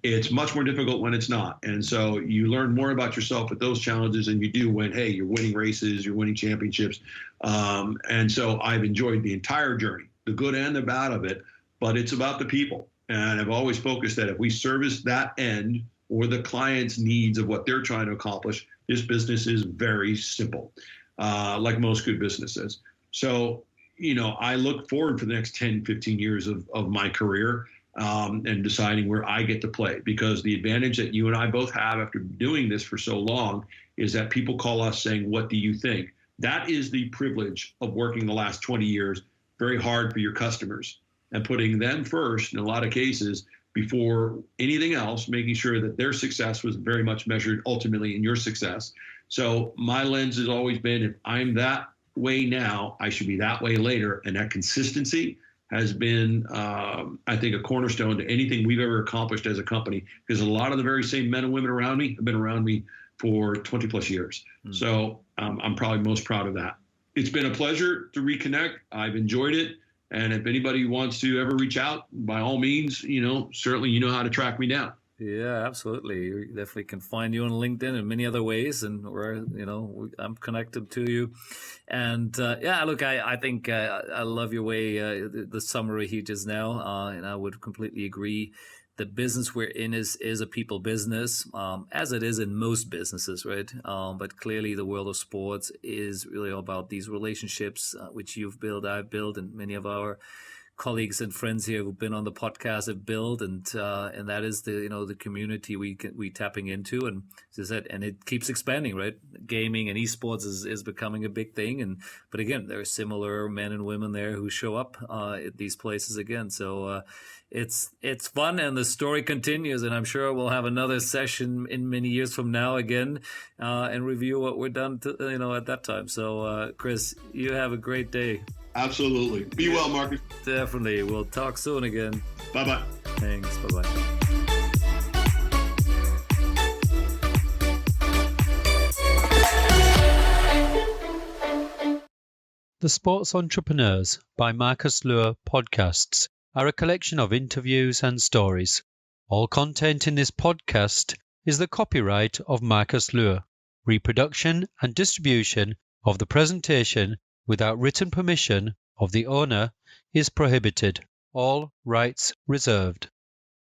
Speaker 2: It's much more difficult when it's not. And so you learn more about yourself with those challenges than you do when, hey, you're winning races, you're winning championships. And so I've enjoyed the entire journey, the good and the bad of it, but it's about the people. And I've always focused that if we service that end or the client's needs of what they're trying to accomplish, this business is very simple, like most good businesses. So, I look forward for the next 10, 15 years of my career and deciding where I get to play, because the advantage that you and I both have after doing this for so long is that people call us saying, what do you think? That is the privilege of working the last 20 years very hard for your customers and putting them first in a lot of cases before anything else, making sure that their success was very much measured ultimately in your success. So my lens has always been, if I'm that way now, I should be that way later. And that consistency has been, I think, a cornerstone to anything we've ever accomplished as a company, because a lot of the very same men and women around me have been around me for 20 plus years. So I'm probably most proud of that. It's been a pleasure to reconnect. I've enjoyed it. And if anybody wants to ever reach out, by all means, certainly you know how to track me down.
Speaker 1: Yeah, absolutely. You definitely can find you on LinkedIn in many other ways, and I'm connected to you. And look, I think I love your way, the summary here just now, and I would completely agree. The business we're in is a people business, as it is in most businesses, right? But clearly the world of sports is really all about these relationships, which you've built, I've built, and many of our colleagues and friends here who've been on the podcast have built, and that is the community we tapping into, and as I said, and it keeps expanding, right? Gaming and esports is becoming a big thing, but again, there are similar men and women there who show up at these places again. So it's fun, and the story continues, and I'm sure we'll have another session in many years from now again, and review what we're done at that time. So Chris, you have a great day.
Speaker 2: Absolutely. Be well, Marcus.
Speaker 1: Definitely. We'll talk soon again.
Speaker 2: Bye-bye.
Speaker 1: Thanks. Bye-bye.
Speaker 3: The Sports Entrepreneurs by Marcus Luer podcasts are a collection of interviews and stories. All content in this podcast is the copyright of Marcus Luer. Reproduction and distribution of the presentation without written permission of the owner is prohibited. All rights reserved.